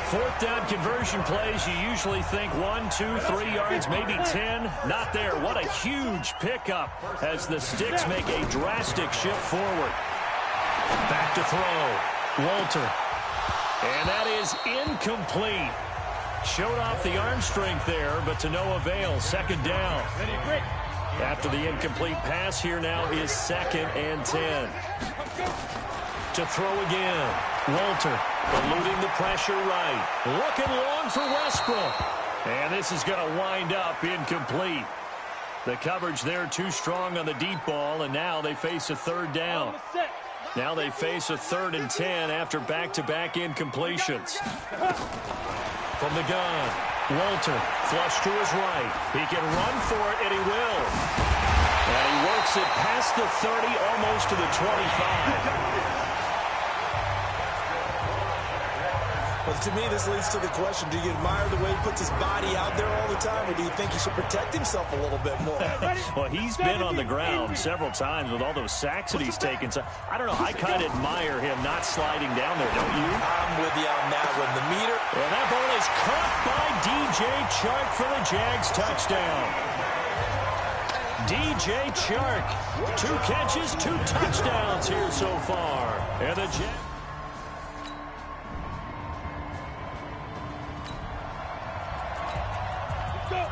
C: 4th down conversion plays, you usually think 1, 2, 3 yards, maybe 10. Not there. What a huge pickup as the Sticks make a drastic shift forward. Back to throw. Walter. And that is incomplete. Showed off the arm strength there, but to no avail. 2nd down. After the incomplete pass, here now is 2nd and 10. To throw again. Walter eluding the pressure right. Looking long for Westbrook. And this is going to wind up incomplete. The coverage there too strong on the deep ball, and now they face a 3rd down. Now they face a 3rd and 10 after back-to-back incompletions. From the gun, Walter flush to his right. He can run for it, and he will. And he works it past the 30, almost to the 25.
D: But to me, this leads to the question, do you admire the way he puts his body out there all the time, or do you think he should protect himself a little bit more?
C: Well, he's been on the ground several times with all those sacks that he's taken. So I don't know. I kind of admire him not sliding down there, don't you?
D: I'm with you on that one. The meter.
C: And that ball is caught by DJ Chark for the Jags touchdown. DJ Chark, 2 catches, 2 touchdowns here so far. And the Jags.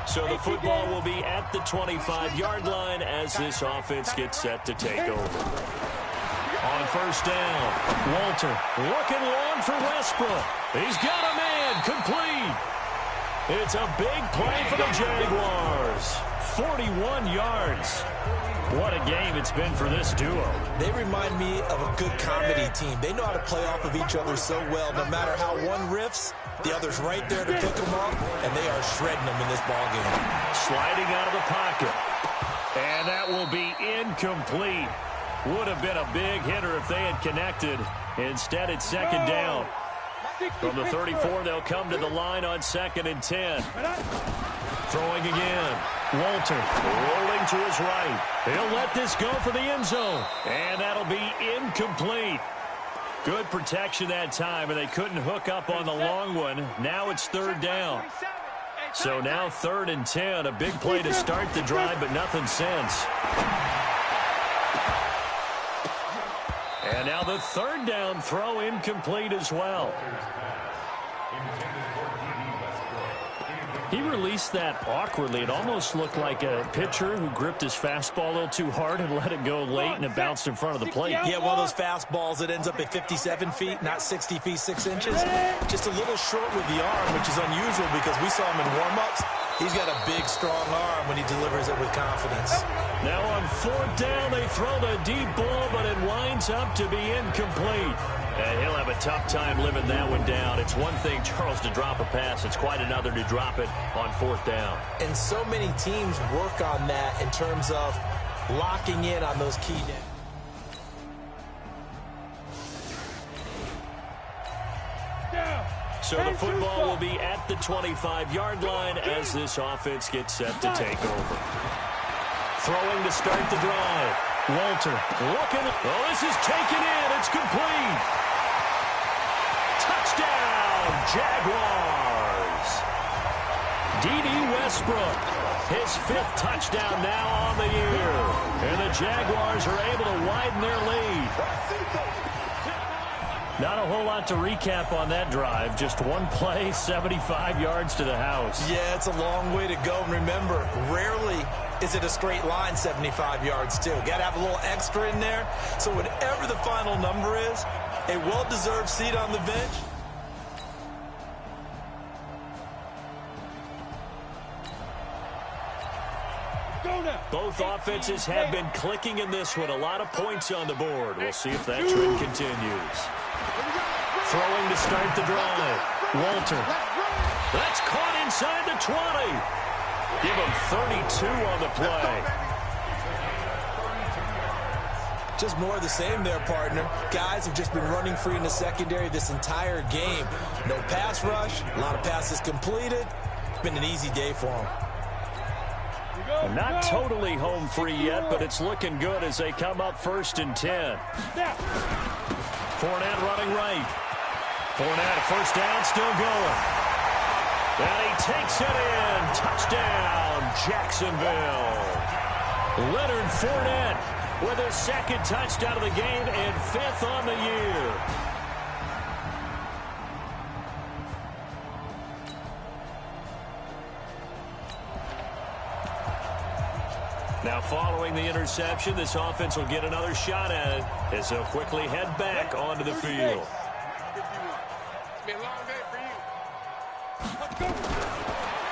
C: So the football will be at the 25-yard line as this offense gets set to take over. On 1st down, Walter looking long for Westbrook. He's got a man, complete. It's a big play for the Jaguars. 41 yards. What a game it's been for this duo.
D: They remind me of a good comedy team. They know how to play off of each other so well. No matter how one riffs, the other's right there to pick them up, and they are shredding them in this ballgame.
C: Sliding out of the pocket. And that will be incomplete. Would have been a big hitter if they had connected. Instead, it's second down. From the 34, they'll come to the line on 2nd and 10. Throwing again. Walter rolling to his right. He'll let this go for the end zone. And that'll be incomplete. Good protection that time, and they couldn't hook up on the long one. Now it's 3rd down. So now 3rd and 10. A big play to start the drive, but nothing since. And now the 3rd down throw incomplete as well. He released that awkwardly. It almost looked like a pitcher who gripped his fastball a little too hard and let it go late, and it bounced in front of the plate.
D: Yeah, one of those fastballs that ends up at 57 feet, not 60 feet, 6 inches. Just a little short with the arm, which is unusual because we saw him in warm-ups. He's got a big, strong arm when he delivers it with confidence.
C: Now on 4th down, they throw the deep ball, but it winds up to be incomplete. And he'll have a tough time living that one down. It's one thing, Charles, to drop a pass. It's quite another to drop it on 4th down.
D: And so many teams work on that in terms of locking in on those key downs.
C: So the football will be at the 25-yard line as this offense gets set to take over. Throwing to start the drive. Walter looking. Oh, this is taken in. It's complete. Touchdown, Jaguars. D.D. Westbrook, his 5th touchdown now on the year. And the Jaguars are able to widen their lead. Not a whole lot to recap on that drive. Just one play, 75 yards to the house.
D: Yeah, it's a long way to go. And remember, rarely is it a straight line 75 yards, too. Got to have a little extra in there. So whatever the final number is, a well-deserved seat on the bench.
C: Both offenses have been clicking in this one. A lot of points on the board. We'll see if that trend continues. Throwing to start the drive. Walter. That's caught inside the 20. Give him 32 on the play.
D: Just more of the same there, partner. Guys have just been running free in the secondary this entire game. No pass rush. A lot of passes completed. It's been an easy day for them.
C: Not totally home free yet, but it's looking good as they come up 1st and 10. Fournette running right. Fournette, 1st down, still going. And he takes it in. Touchdown, Jacksonville. Leonard Fournette with his 2nd touchdown of the game and 5th on the year. Now following the interception, this offense will get another shot at it as they'll quickly head back onto the field.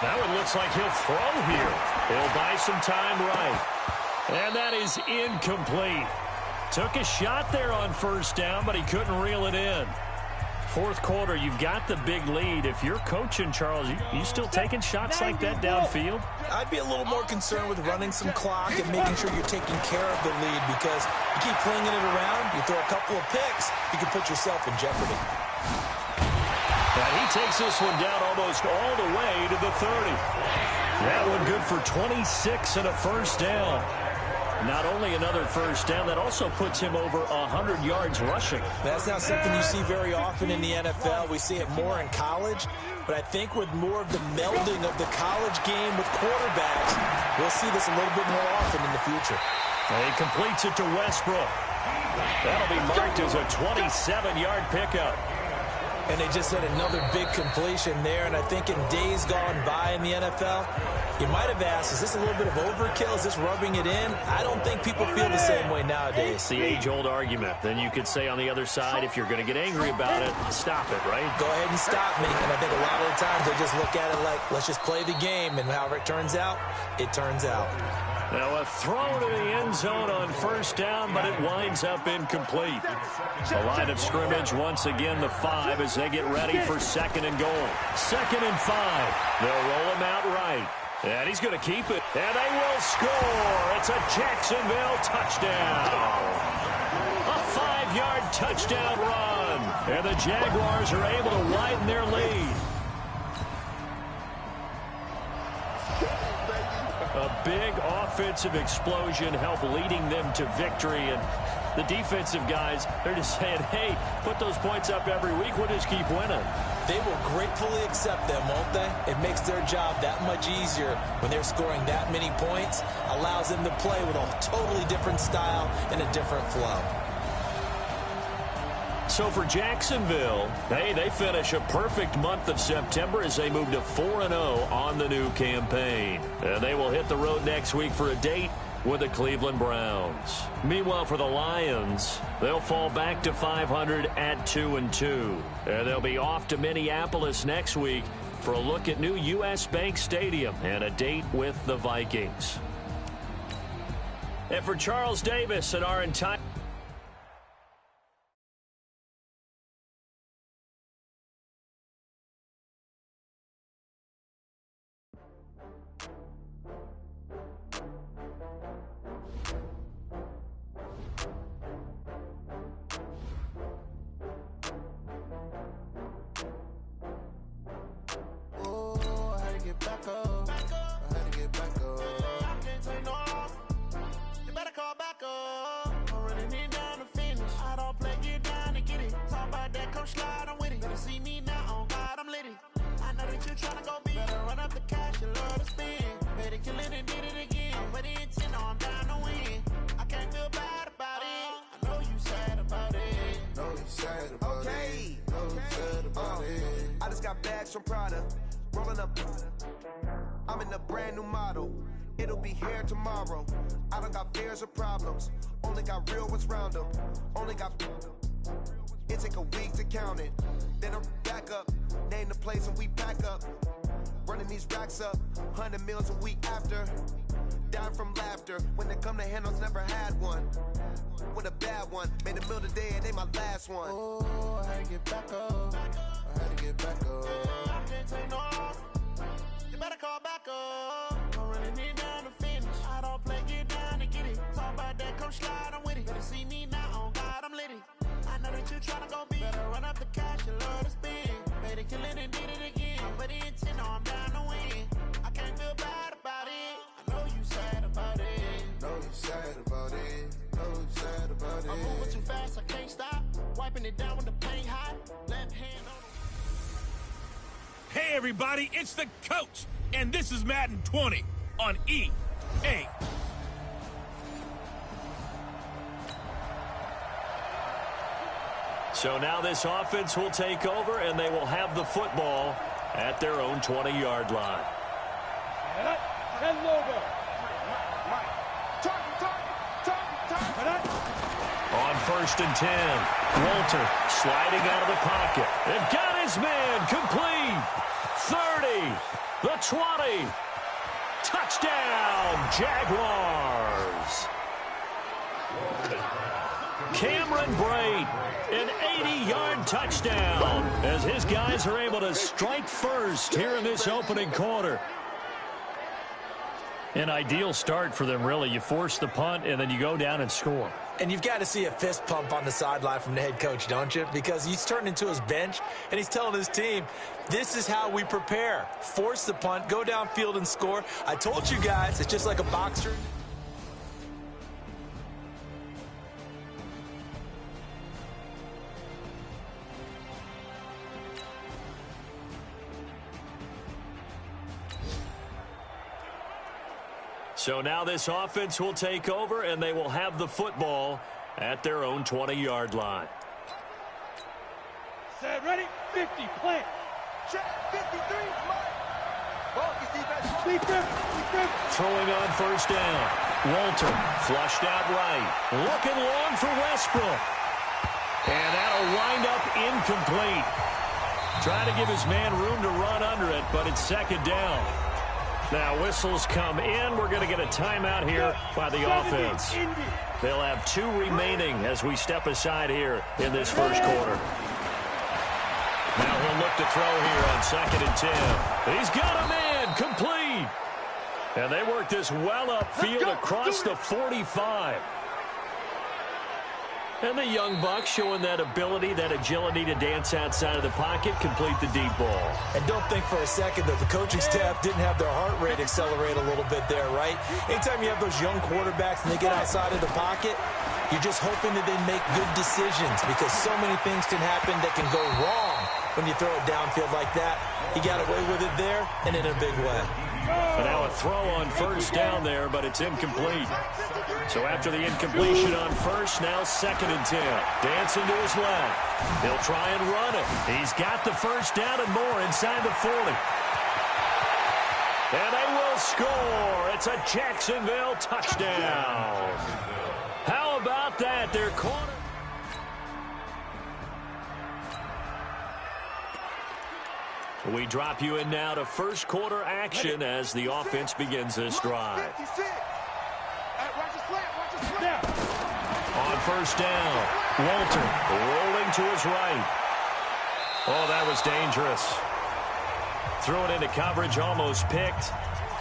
C: Now it looks like he'll throw here. He'll buy some time right. And that is incomplete. Took a shot there on 1st down, but he couldn't reel it in. 4th quarter, you've got the big lead. If you're coaching, Charles, you still taking shots like that downfield?
D: I'd be a little more concerned with running some clock and making sure you're taking care of the lead, because you keep flinging it around, you throw a couple of picks, you can put yourself in jeopardy.
C: And he takes this one down almost all the way to the 30. That one good for 26 and a 1st down. Not only another 1st down, that also puts him over 100 yards rushing.
D: That's not something you see very often in the NFL. We see it more in college. But I think with more of the melding of the college game with quarterbacks, we'll see this a little bit more often in the future.
C: And he completes it to Westbrook. That'll be marked as a 27-yard pickup.
D: And they just had another big completion there. And I think in days gone by in the NFL, You might have asked, is this a little bit of overkill? Is this rubbing it in? I don't think people feel the same way nowadays.
C: It's the age-old argument. Then you could say on the other side, if you're going to get angry about it, stop it, right?
D: Go ahead and stop me. And I think a lot of the times they just look at it like, let's just play the game. And however it turns out, it turns out.
C: Now a throw to the end zone on first down, but it winds up incomplete. The line of scrimmage once again the 5 as they get ready for 2nd and goal. 2nd and 5. They'll roll him out right. And he's going to keep it. And they will score. It's a Jacksonville touchdown. A 5-yard touchdown run. And the Jaguars are able to widen their lead. A big offensive explosion helped leading them to victory. And the defensive guys, they're just saying, hey, put those points up every week. We'll just keep winning.
D: They will gratefully accept them, won't they? It makes their job that much easier when they're scoring that many points. Allows them to play with a totally different style and a different flow.
C: So for Jacksonville, hey, they finish a perfect month of September as they move to 4-0 on the new campaign. And they will hit the road next week for a date with the Cleveland Browns. Meanwhile, for the Lions, they'll fall back to 500 at 2-2. And they'll be off to Minneapolis next week for a look at new U.S. Bank Stadium and a date with the Vikings. And for Charles Davis and our entire...
G: I just got bags from Prada, rolling up. I'm in a brand new model. It'll be here tomorrow. I don't got fears or problems. Only got real ones round them. Only got. It take a week to count it. Then I'm back up. Name the place and we pack up. Running these racks up. 100 meals a week after. Down from laughter. When they come to handles, never had one. With a bad one. Made a meal today and they my last one. Oh, I had to get back up. I had to get back up. I can't take no off. You better call back up. I'm running it down to finish. I don't play, get down and get it. Talk about that, come slide, I'm with it. Better see me now, on God, I'm litty. I know that you tryna go big. Better run up the cash, you love to spin. Made it, kill it, and did it again. But the intent, no, I'm down to win. I can't feel bad about it. I know you sad about it. Know you sad about it. Know you sad about it. I'm moving too fast, I can't stop. Wiping it down with the paint hot. Left hand on.
B: Hey, everybody, it's the coach, and this is Madden 20 on EA.
C: So now this offense will take over, and they will have the football at their own 20-yard line. On 1st and 10, Walter sliding out of the pocket. And got his man complete. 30, the 20. Touchdown, Jaguars. Cameron Brate, an 80-yard touchdown as his guys are able to strike first here in this opening quarter. An ideal start for them, really. You force the punt, and then you go down and score.
D: And you've got to see a fist pump on the sideline from the head coach, don't you? Because he's turned into his bench, and he's telling his team, this is how we prepare. Force the punt, go downfield and score. I told you guys, it's just like a boxer.
C: So now this offense will take over, and they will have the football at their own 20-yard line.
E: Set, ready, 50, plant. Check, 53, Mike.
C: Throwing on first down. Walter flushed out right. Looking long for Westbrook. And that'll wind up incomplete. Trying to give his man room to run under it, but it's second down. Now whistles come in. We're going to get a timeout here by the offense. They'll have 2 remaining as we step aside here in this first quarter. Now he'll look to throw here on 2nd and 10. He's got a man complete. And they work this well upfield across the 45. And the young buck showing that ability, that agility to dance outside of the pocket, complete the deep ball.
D: And don't think for a second that the coaching staff didn't have their heart rate accelerate a little bit there, right? Anytime you have those young quarterbacks and they get outside of the pocket, you're just hoping that they make good decisions because so many things can happen that can go wrong when you throw it downfield like that. He got away with it there and in a big way.
C: And now a throw on first down there, but it's incomplete. So after the incompletion on first, now 2nd and 10. Dancing to his left. He'll try and run it. He's got the first down and more inside the 40. And they will score. It's a Jacksonville touchdown. How about that? They're corner. We drop you in now to first quarter action as the offense begins this drive. On first down, Walter rolling to his right. Oh, that was dangerous. Threw it into coverage, almost picked,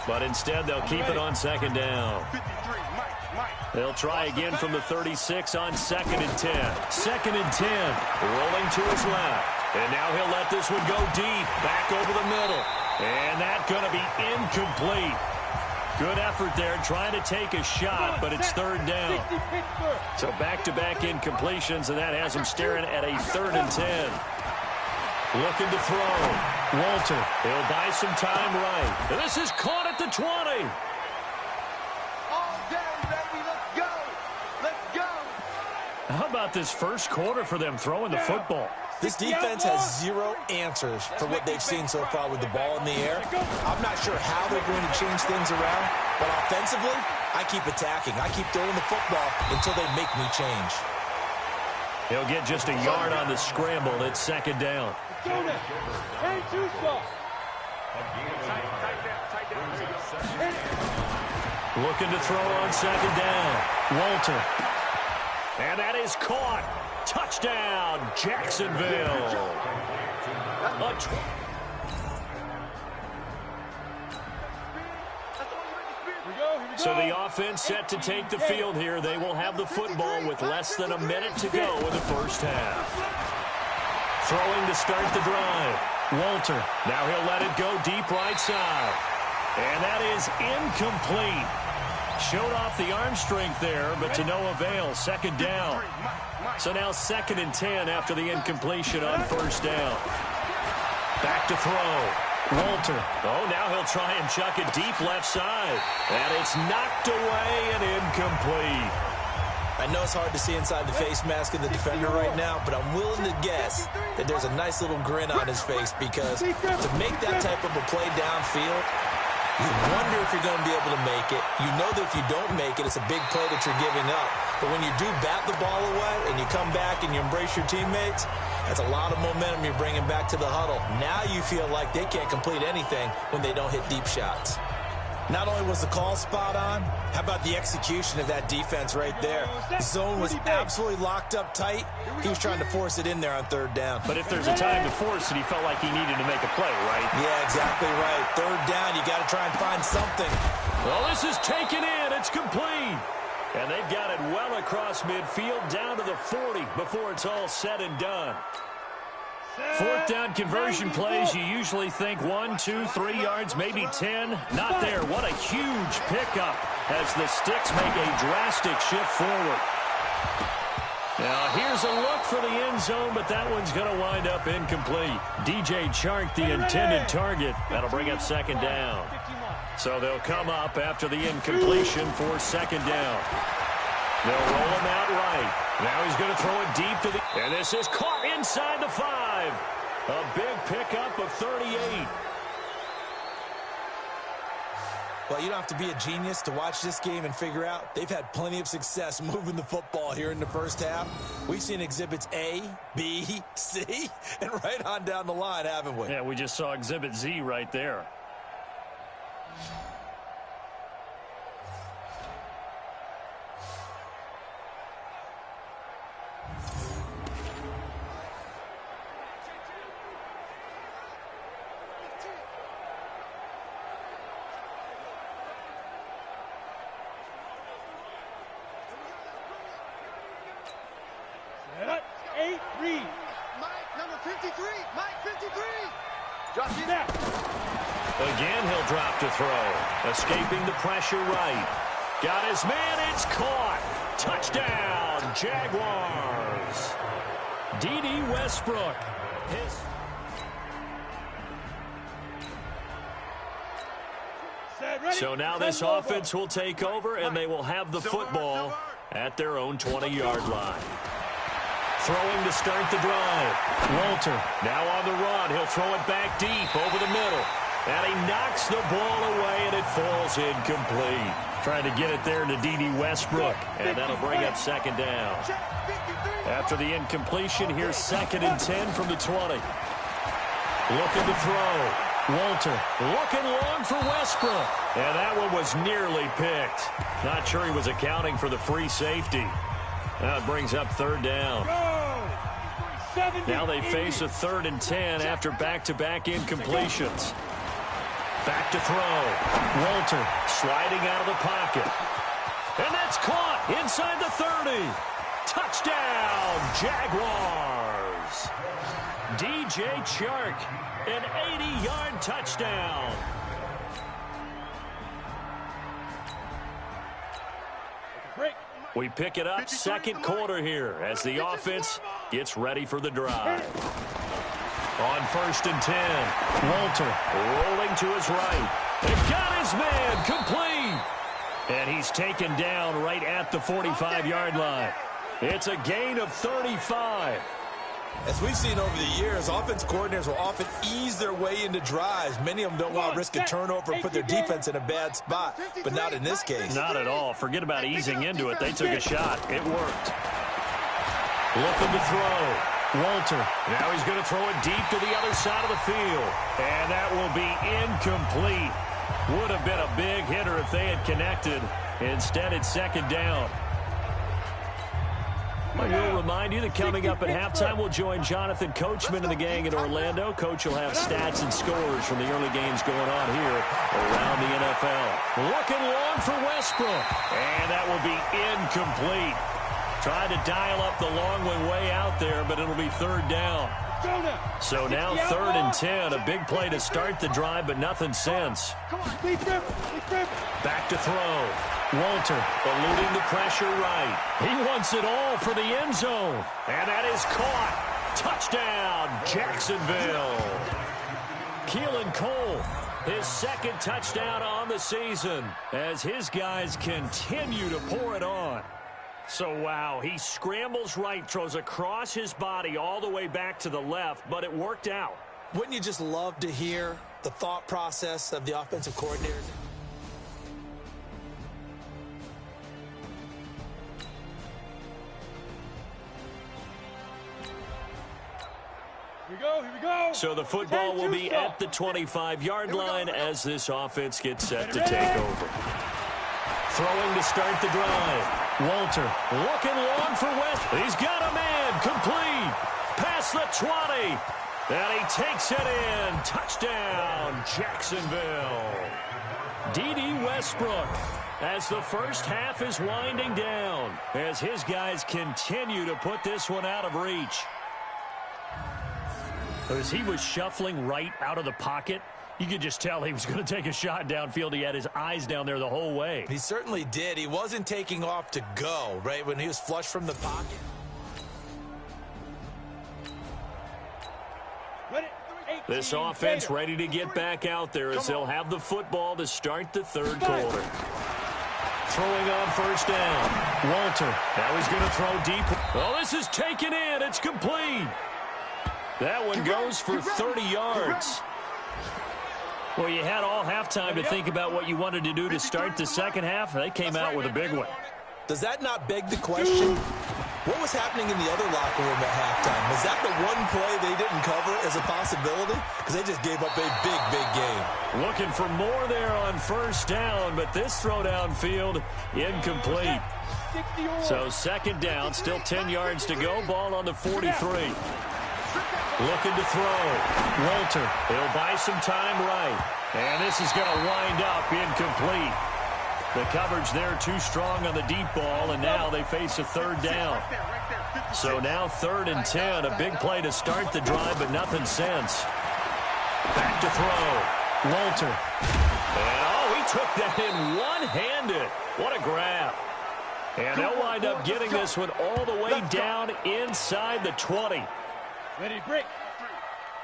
C: but instead they'll keep it on 2nd down. They'll try again from the 36 on 2nd and 10. 2nd and 10, rolling to his left. And now he'll let this one go deep, back over the middle. And that's going to be incomplete. Good effort there, trying to take a shot, but it's 3rd down. So back-to-back incompletions, and that has him staring at a 3rd and 10. Looking to throw. Walter, he'll buy some time right. And this is caught at the 20. How about this first quarter for them throwing the football?
D: This defense has 0 answers for what they've seen so far with the ball in the air. I'm not sure how they're going to change things around, but offensively, I keep attacking. I keep throwing the football until they make me change.
C: He'll get just a yard on the scramble. It's 2nd down. Looking to throw on 2nd down. Walter. And that is caught. Touchdown, Jacksonville. So the offense set to take the field here. They will have the football with less than a minute to go in the first half. Throwing to start the drive. Walter. Now he'll let it go deep right side. And that is incomplete. Showed off the arm strength there, but to no avail. 2nd down. So now 2nd and 10 after the incompletion on first down. Back to throw. Walter. Oh, now he'll try and chuck it deep left side. And it's knocked away and incomplete.
D: I know it's hard to see inside the face mask of the defender right now, but I'm willing to guess that there's a nice little grin on his face because to make that type of a play downfield, you wonder if you're going to be able to make it. You know that if you don't make it, it's a big play that you're giving up. But when you do bat the ball away and you come back and you embrace your teammates, that's a lot of momentum you're bringing back to the huddle. Now you feel like they can't complete anything when they don't hit deep shots. Not only was the call spot on, how about the execution of that defense right there? The zone was absolutely locked up tight. He was trying to force it in there on 3rd down.
C: But if there's a time to force it, he felt like he needed to make a play, right?
D: Yeah, exactly right. 3rd down, you got to try and find something.
C: Well, this is taken in. It's complete. And they've got it well across midfield down to the 40 before it's all said and done. 4th down conversion plays, you usually think 1, 2, 3 yards, maybe 10. Not there. What a huge pickup as the Sticks make a drastic shift forward. Now, here's a look for the end zone, but that one's going to wind up incomplete. DJ Chark, the intended target. That'll bring up 2nd down. So they'll come up after the incompletion for 2nd down. They'll roll him out right. Now he's going to throw it deep to the... And this is caught inside the 5. A big pickup of 38.
D: Well, you don't have to be a genius to watch this game and figure out they've had plenty of success moving the football here in the first half. We've seen exhibits A, B, C, and right on down the line, haven't we?
C: Yeah, we just saw exhibit Z right there. Again, he'll drop to throw. Escaping the pressure right. Got his man. It's caught. Touchdown, Jaguars. D.D. Westbrook. So now this offense will take over, and they will have the football at their own 20-yard line. Throwing to start the drive. Walter now on the run. He'll throw it back deep over the middle. And he knocks the ball away, and it falls incomplete. Trying to get it there to D.D. Westbrook, and that'll bring up second down. After the incompletion, here's 2nd and 10 from the 20. Looking to throw. Walter looking long for Westbrook. And that one was nearly picked. Not sure he was accounting for the free safety. Now it brings up 3rd down. Now they face a 3rd and 10 after back-to-back incompletions. Back to throw. Walter sliding out of the pocket. And that's caught inside the 30. Touchdown, Jaguars. DJ Chark, an 80-yard touchdown. We pick it up 2nd quarter here as the offense gets ready for the drive. On 1st and 10, Walter rolling to his right. They've got his man complete. And he's taken down right at the 45-yard line. It's a gain of 35.
D: As we've seen over the years, offense coordinators will often ease their way into drives. Many of them don't want to risk a turnover and put their defense in a bad spot, but not in this case.
C: Not at all. Forget about easing into it. They took a shot. It worked. Looking to throw. Walter. Now he's going to throw it deep to the other side of the field. And that will be incomplete. Would have been a big hitter if they had connected. Instead, it's 2nd down. I will remind you that coming up at halftime, we'll join Jonathan Coachman and the gang in Orlando. Coach will have stats and scores from the early games going on here around the NFL. Looking long for Westbrook. And that will be incomplete. Tried to dial up the long one way out there, but it'll be 3rd down. So now 3rd and 10. A big play to start the drive, but nothing since. Back to throw. Walter eluding the pressure right. He wants it all for the end zone. And that is caught. Touchdown, Jacksonville. Keelan Cole, his 2nd touchdown on the season as his guys continue to pour it on. So, wow, he scrambles right, throws across his body all the way back to the left, but it worked out.
D: Wouldn't you just love to hear the thought process of the offensive coordinators?
E: Here we go.
C: So the football will be at the 25-yard line as this offense gets set to take over. Throwing to start the drive. Walter looking long for West. He's got a man complete. Past the 20. And he takes it in. Touchdown, Jacksonville. D.D. Westbrook as the first half is winding down as his guys continue to put this one out of reach. As he was shuffling right out of the pocket, you could just tell he was going to take a shot downfield. He had his eyes down there the whole way.
D: He certainly did. He wasn't taking off to go, right, when he was flush from the pocket.
C: This offense ready to get back out there as they'll have the football to start the 3rd quarter. Throwing on 1st down. Walter. Now he's going to throw deep. Oh, this is taken in. It's complete. That one goes for 30 yards. Well, you had all halftime to think about what you wanted to do to start the second half. They came out with a big one.
D: Does that not beg the question? What was happening in the other locker room at halftime? Was that the one play they didn't cover as a possibility? Because they just gave up a big, big game.
C: Looking for more there on first down, but this throw downfield incomplete. So second down, still 10 yards to go. Ball on the 43. Looking to throw. Walter, he'll buy some time right. And this is going to wind up incomplete. The coverage there too strong on the deep ball, and now they face a third down. So now 3rd and 10, a big play to start the drive, but nothing since. Back to throw. Walter. And, he took that in one-handed. What a grab. And they'll wind up getting this one all the way down inside the 20.
E: Ready, break.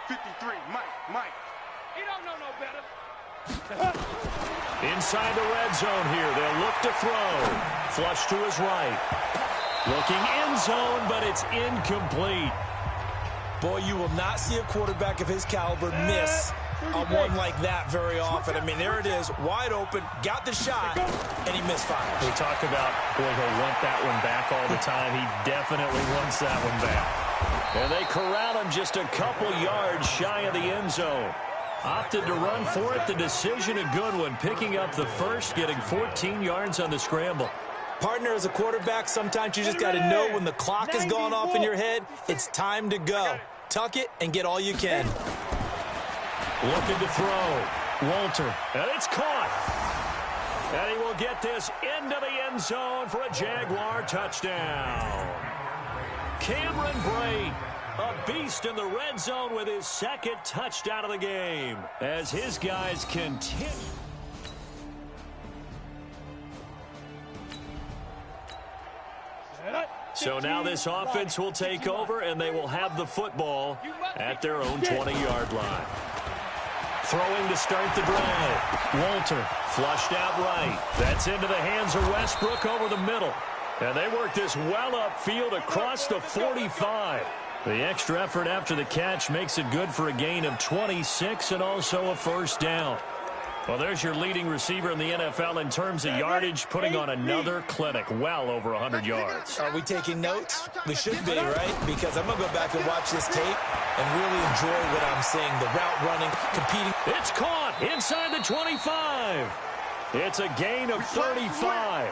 E: 53, Mike. You don't know no better.
C: Inside the red zone here. They'll look to throw. Flush to his right. Looking end zone, but it's incomplete.
D: Boy, you will not see a quarterback of his caliber miss on one like that very often. I mean, there it is, wide open, got the shot, and he misfires.
C: We talk about, boy, he'll want that one back all the time. He definitely wants that one back. And they corral him just a couple yards shy of the end zone. Opted to run for it. The decision a good one. Picking up the first, getting 14 yards on the scramble.
D: Partner, as a quarterback, sometimes you just got to know when the clock has gone off in your head, it's time to go. Tuck it and get all you can.
C: Looking to throw. Walter. And it's caught. And he will get this into the end zone for a Jaguar touchdown. Cameron Brate, a beast in the red zone with his second touchdown of the game as his guys continue. So now this offense will take over, and they will have the football at their own 20-yard line. Throwing to start the drive. Walter flushed out right. That's into the hands of Westbrook over the middle. And they work this well upfield across the 45. The extra effort after the catch makes it good for a gain of 26 and also a first down. Well, there's your leading receiver in the NFL in terms of yardage, putting on another clinic, well over 100 yards.
D: Are we taking notes? We should be, right? Because I'm going to go back and watch this tape and really enjoy what I'm seeing. The route running, competing.
C: It's caught inside the 25. It's a gain of 35.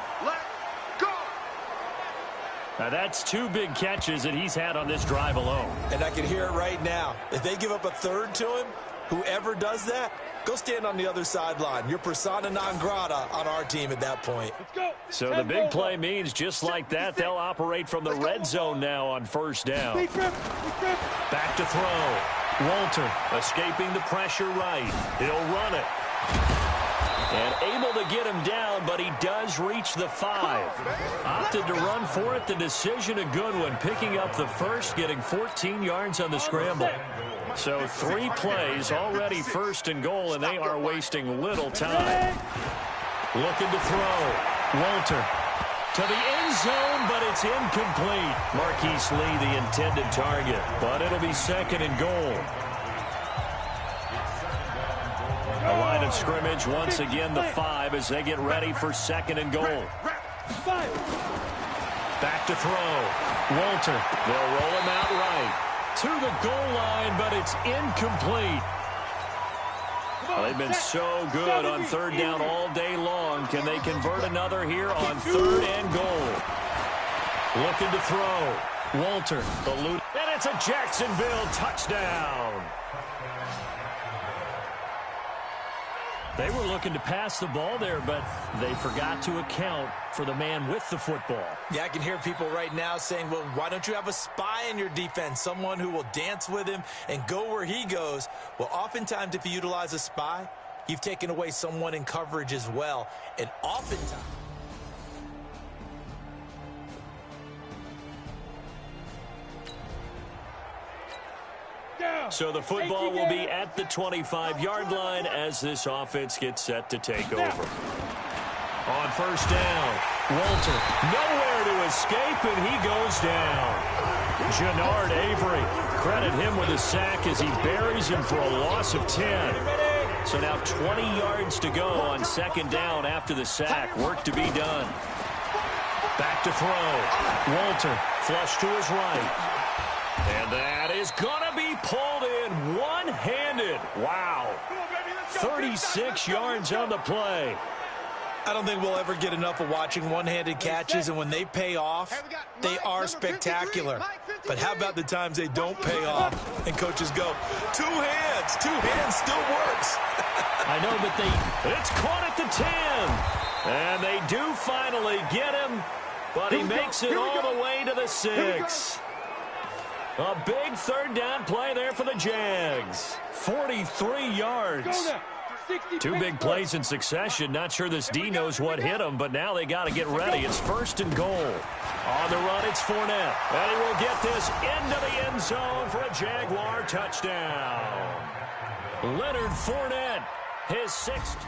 C: Now, that's 2 big catches that he's had on this drive alone.
D: And I can hear it right now. If they give up a third to him, whoever does that, go stand on the other sideline. You're persona non grata on our team at that point.
C: So the big play means just like that, they'll operate from the red zone now on first down. Back to throw. Walter escaping the pressure right. He'll run it. And able to get him down, but he does reach the 5. Opted to run for it. The decision a good one. Picking up the first, getting 14 yards on the scramble. So 3 plays, already first and goal, and they are wasting little time. Looking to throw. Walter to the end zone, but it's incomplete. Marquise Lee, the intended target, but it'll be second and goal. A line of scrimmage, once again the 5 as they get ready for second and goal. Back to throw. Walter, they'll roll him out right. To the goal line, but it's incomplete. Well, they've been so good on third down all day long. Can they convert another here on third and goal? Looking to throw. Walter, and it's a Jacksonville touchdown. They were looking to pass the ball there, but they forgot to account for the man with the football.
D: Yeah, I can hear people right now saying, well, why don't you have a spy in your defense, someone who will dance with him and go where he goes? Well, oftentimes if you utilize a spy, you've taken away someone in coverage as well. And oftentimes...
C: So the football will be at the 25-yard line as this offense gets set to take over. On first down, Walter nowhere to escape, and he goes down. Jannard Avery, credit him with a sack as he buries him for a loss of 10. So now 20 yards to go on second down after the sack. Work to be done. Back to throw. Walter, flush to his right. And that is going to be pulled in one-handed. Wow. 36 yards on the play.
D: I don't think we'll ever get enough of watching one-handed catches, and when they pay off, they are spectacular. But how about the times they don't pay off, and coaches go, two hands still works.
C: I know, but it's caught at the 10. And they do finally get him, but he makes it all the way to the 6. A big third down play there for the Jags. 43 yards. Two big plays in succession. Not sure this D knows what hit him, but now they got to get ready. It's first and goal. On the run, it's Fournette. And he will get this into the end zone for a Jaguar touchdown. Leonard Fournette, his 6th.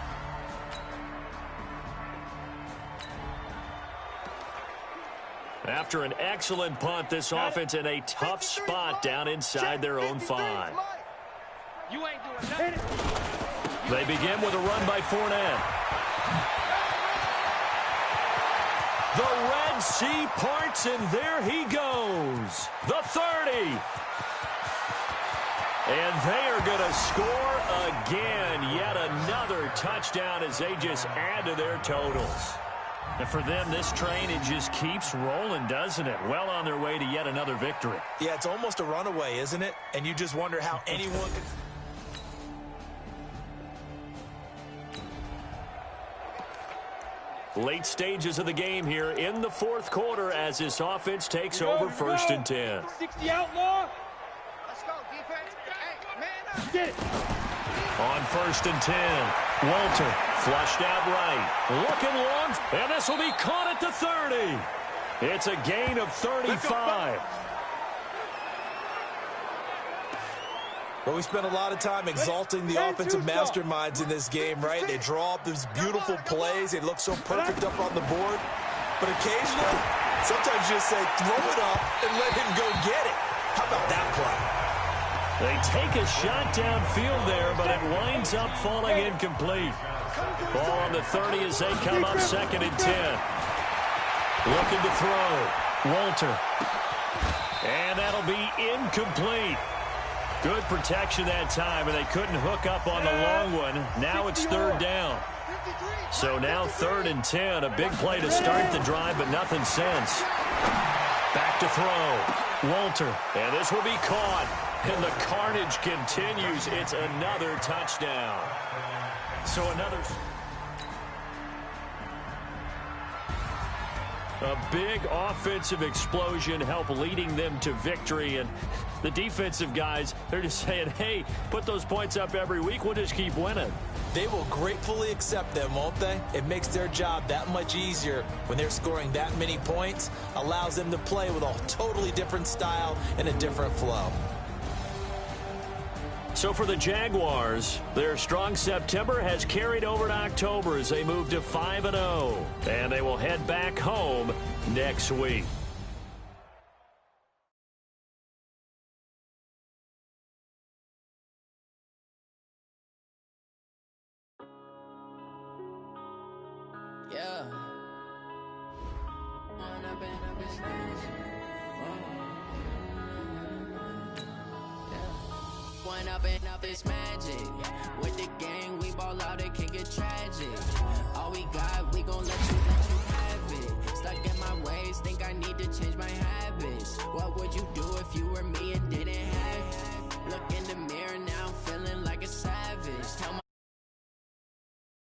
C: After an excellent punt, this offense in a tough spot down inside their own 5.
E: You ain't doing nothing.
C: They begin with a run by Fournette. The Red Sea parts, and there he goes. The 30. And they are going to score again. Yet another touchdown as they just add to their totals. And for them, this train, it just keeps rolling, doesn't it? Well on their way to yet another victory.
D: Yeah, it's almost a runaway, isn't it? And you just wonder how anyone could...
C: Late stages of the game here in the fourth quarter as this offense takes over first and 10.
E: 60 outlaw. Let's go, defense. Hey, man up. Get it.
C: On first and 10, Walter flushed out right. Looking long, and this will be caught at the 30. It's a gain of 35.
D: Well, we spent a lot of time exalting the offensive masterminds in this game, right? They draw up these beautiful plays. They look so perfect up on the board. But occasionally, sometimes you just say, throw it up and let him go get it. How about that play?
C: They take a shot downfield there, but it winds up falling incomplete. Ball on the 30 as they come up second and 10. Looking to throw. Walter. And that'll be incomplete. Good protection that time, and they couldn't hook up on the long one. Now it's third down. So now third and 10. A big play to start the drive, but nothing since. Back to throw. Walter. And this will be caught. And the carnage continues. It's another touchdown. So another... A big offensive explosion helped leading them to victory. And the defensive guys, they're just saying, hey, put those points up every week. We'll just keep winning.
D: They will gratefully accept them, won't they? It makes their job that much easier when they're scoring that many points. Allows them to play with a totally different style and a different flow.
C: So for the Jaguars, their strong September has carried over to October as they move to 5-0. And they will head back home next week.
H: Yeah. Up this magic with the gang, we ball out, it can get tragic. All we got, we gon'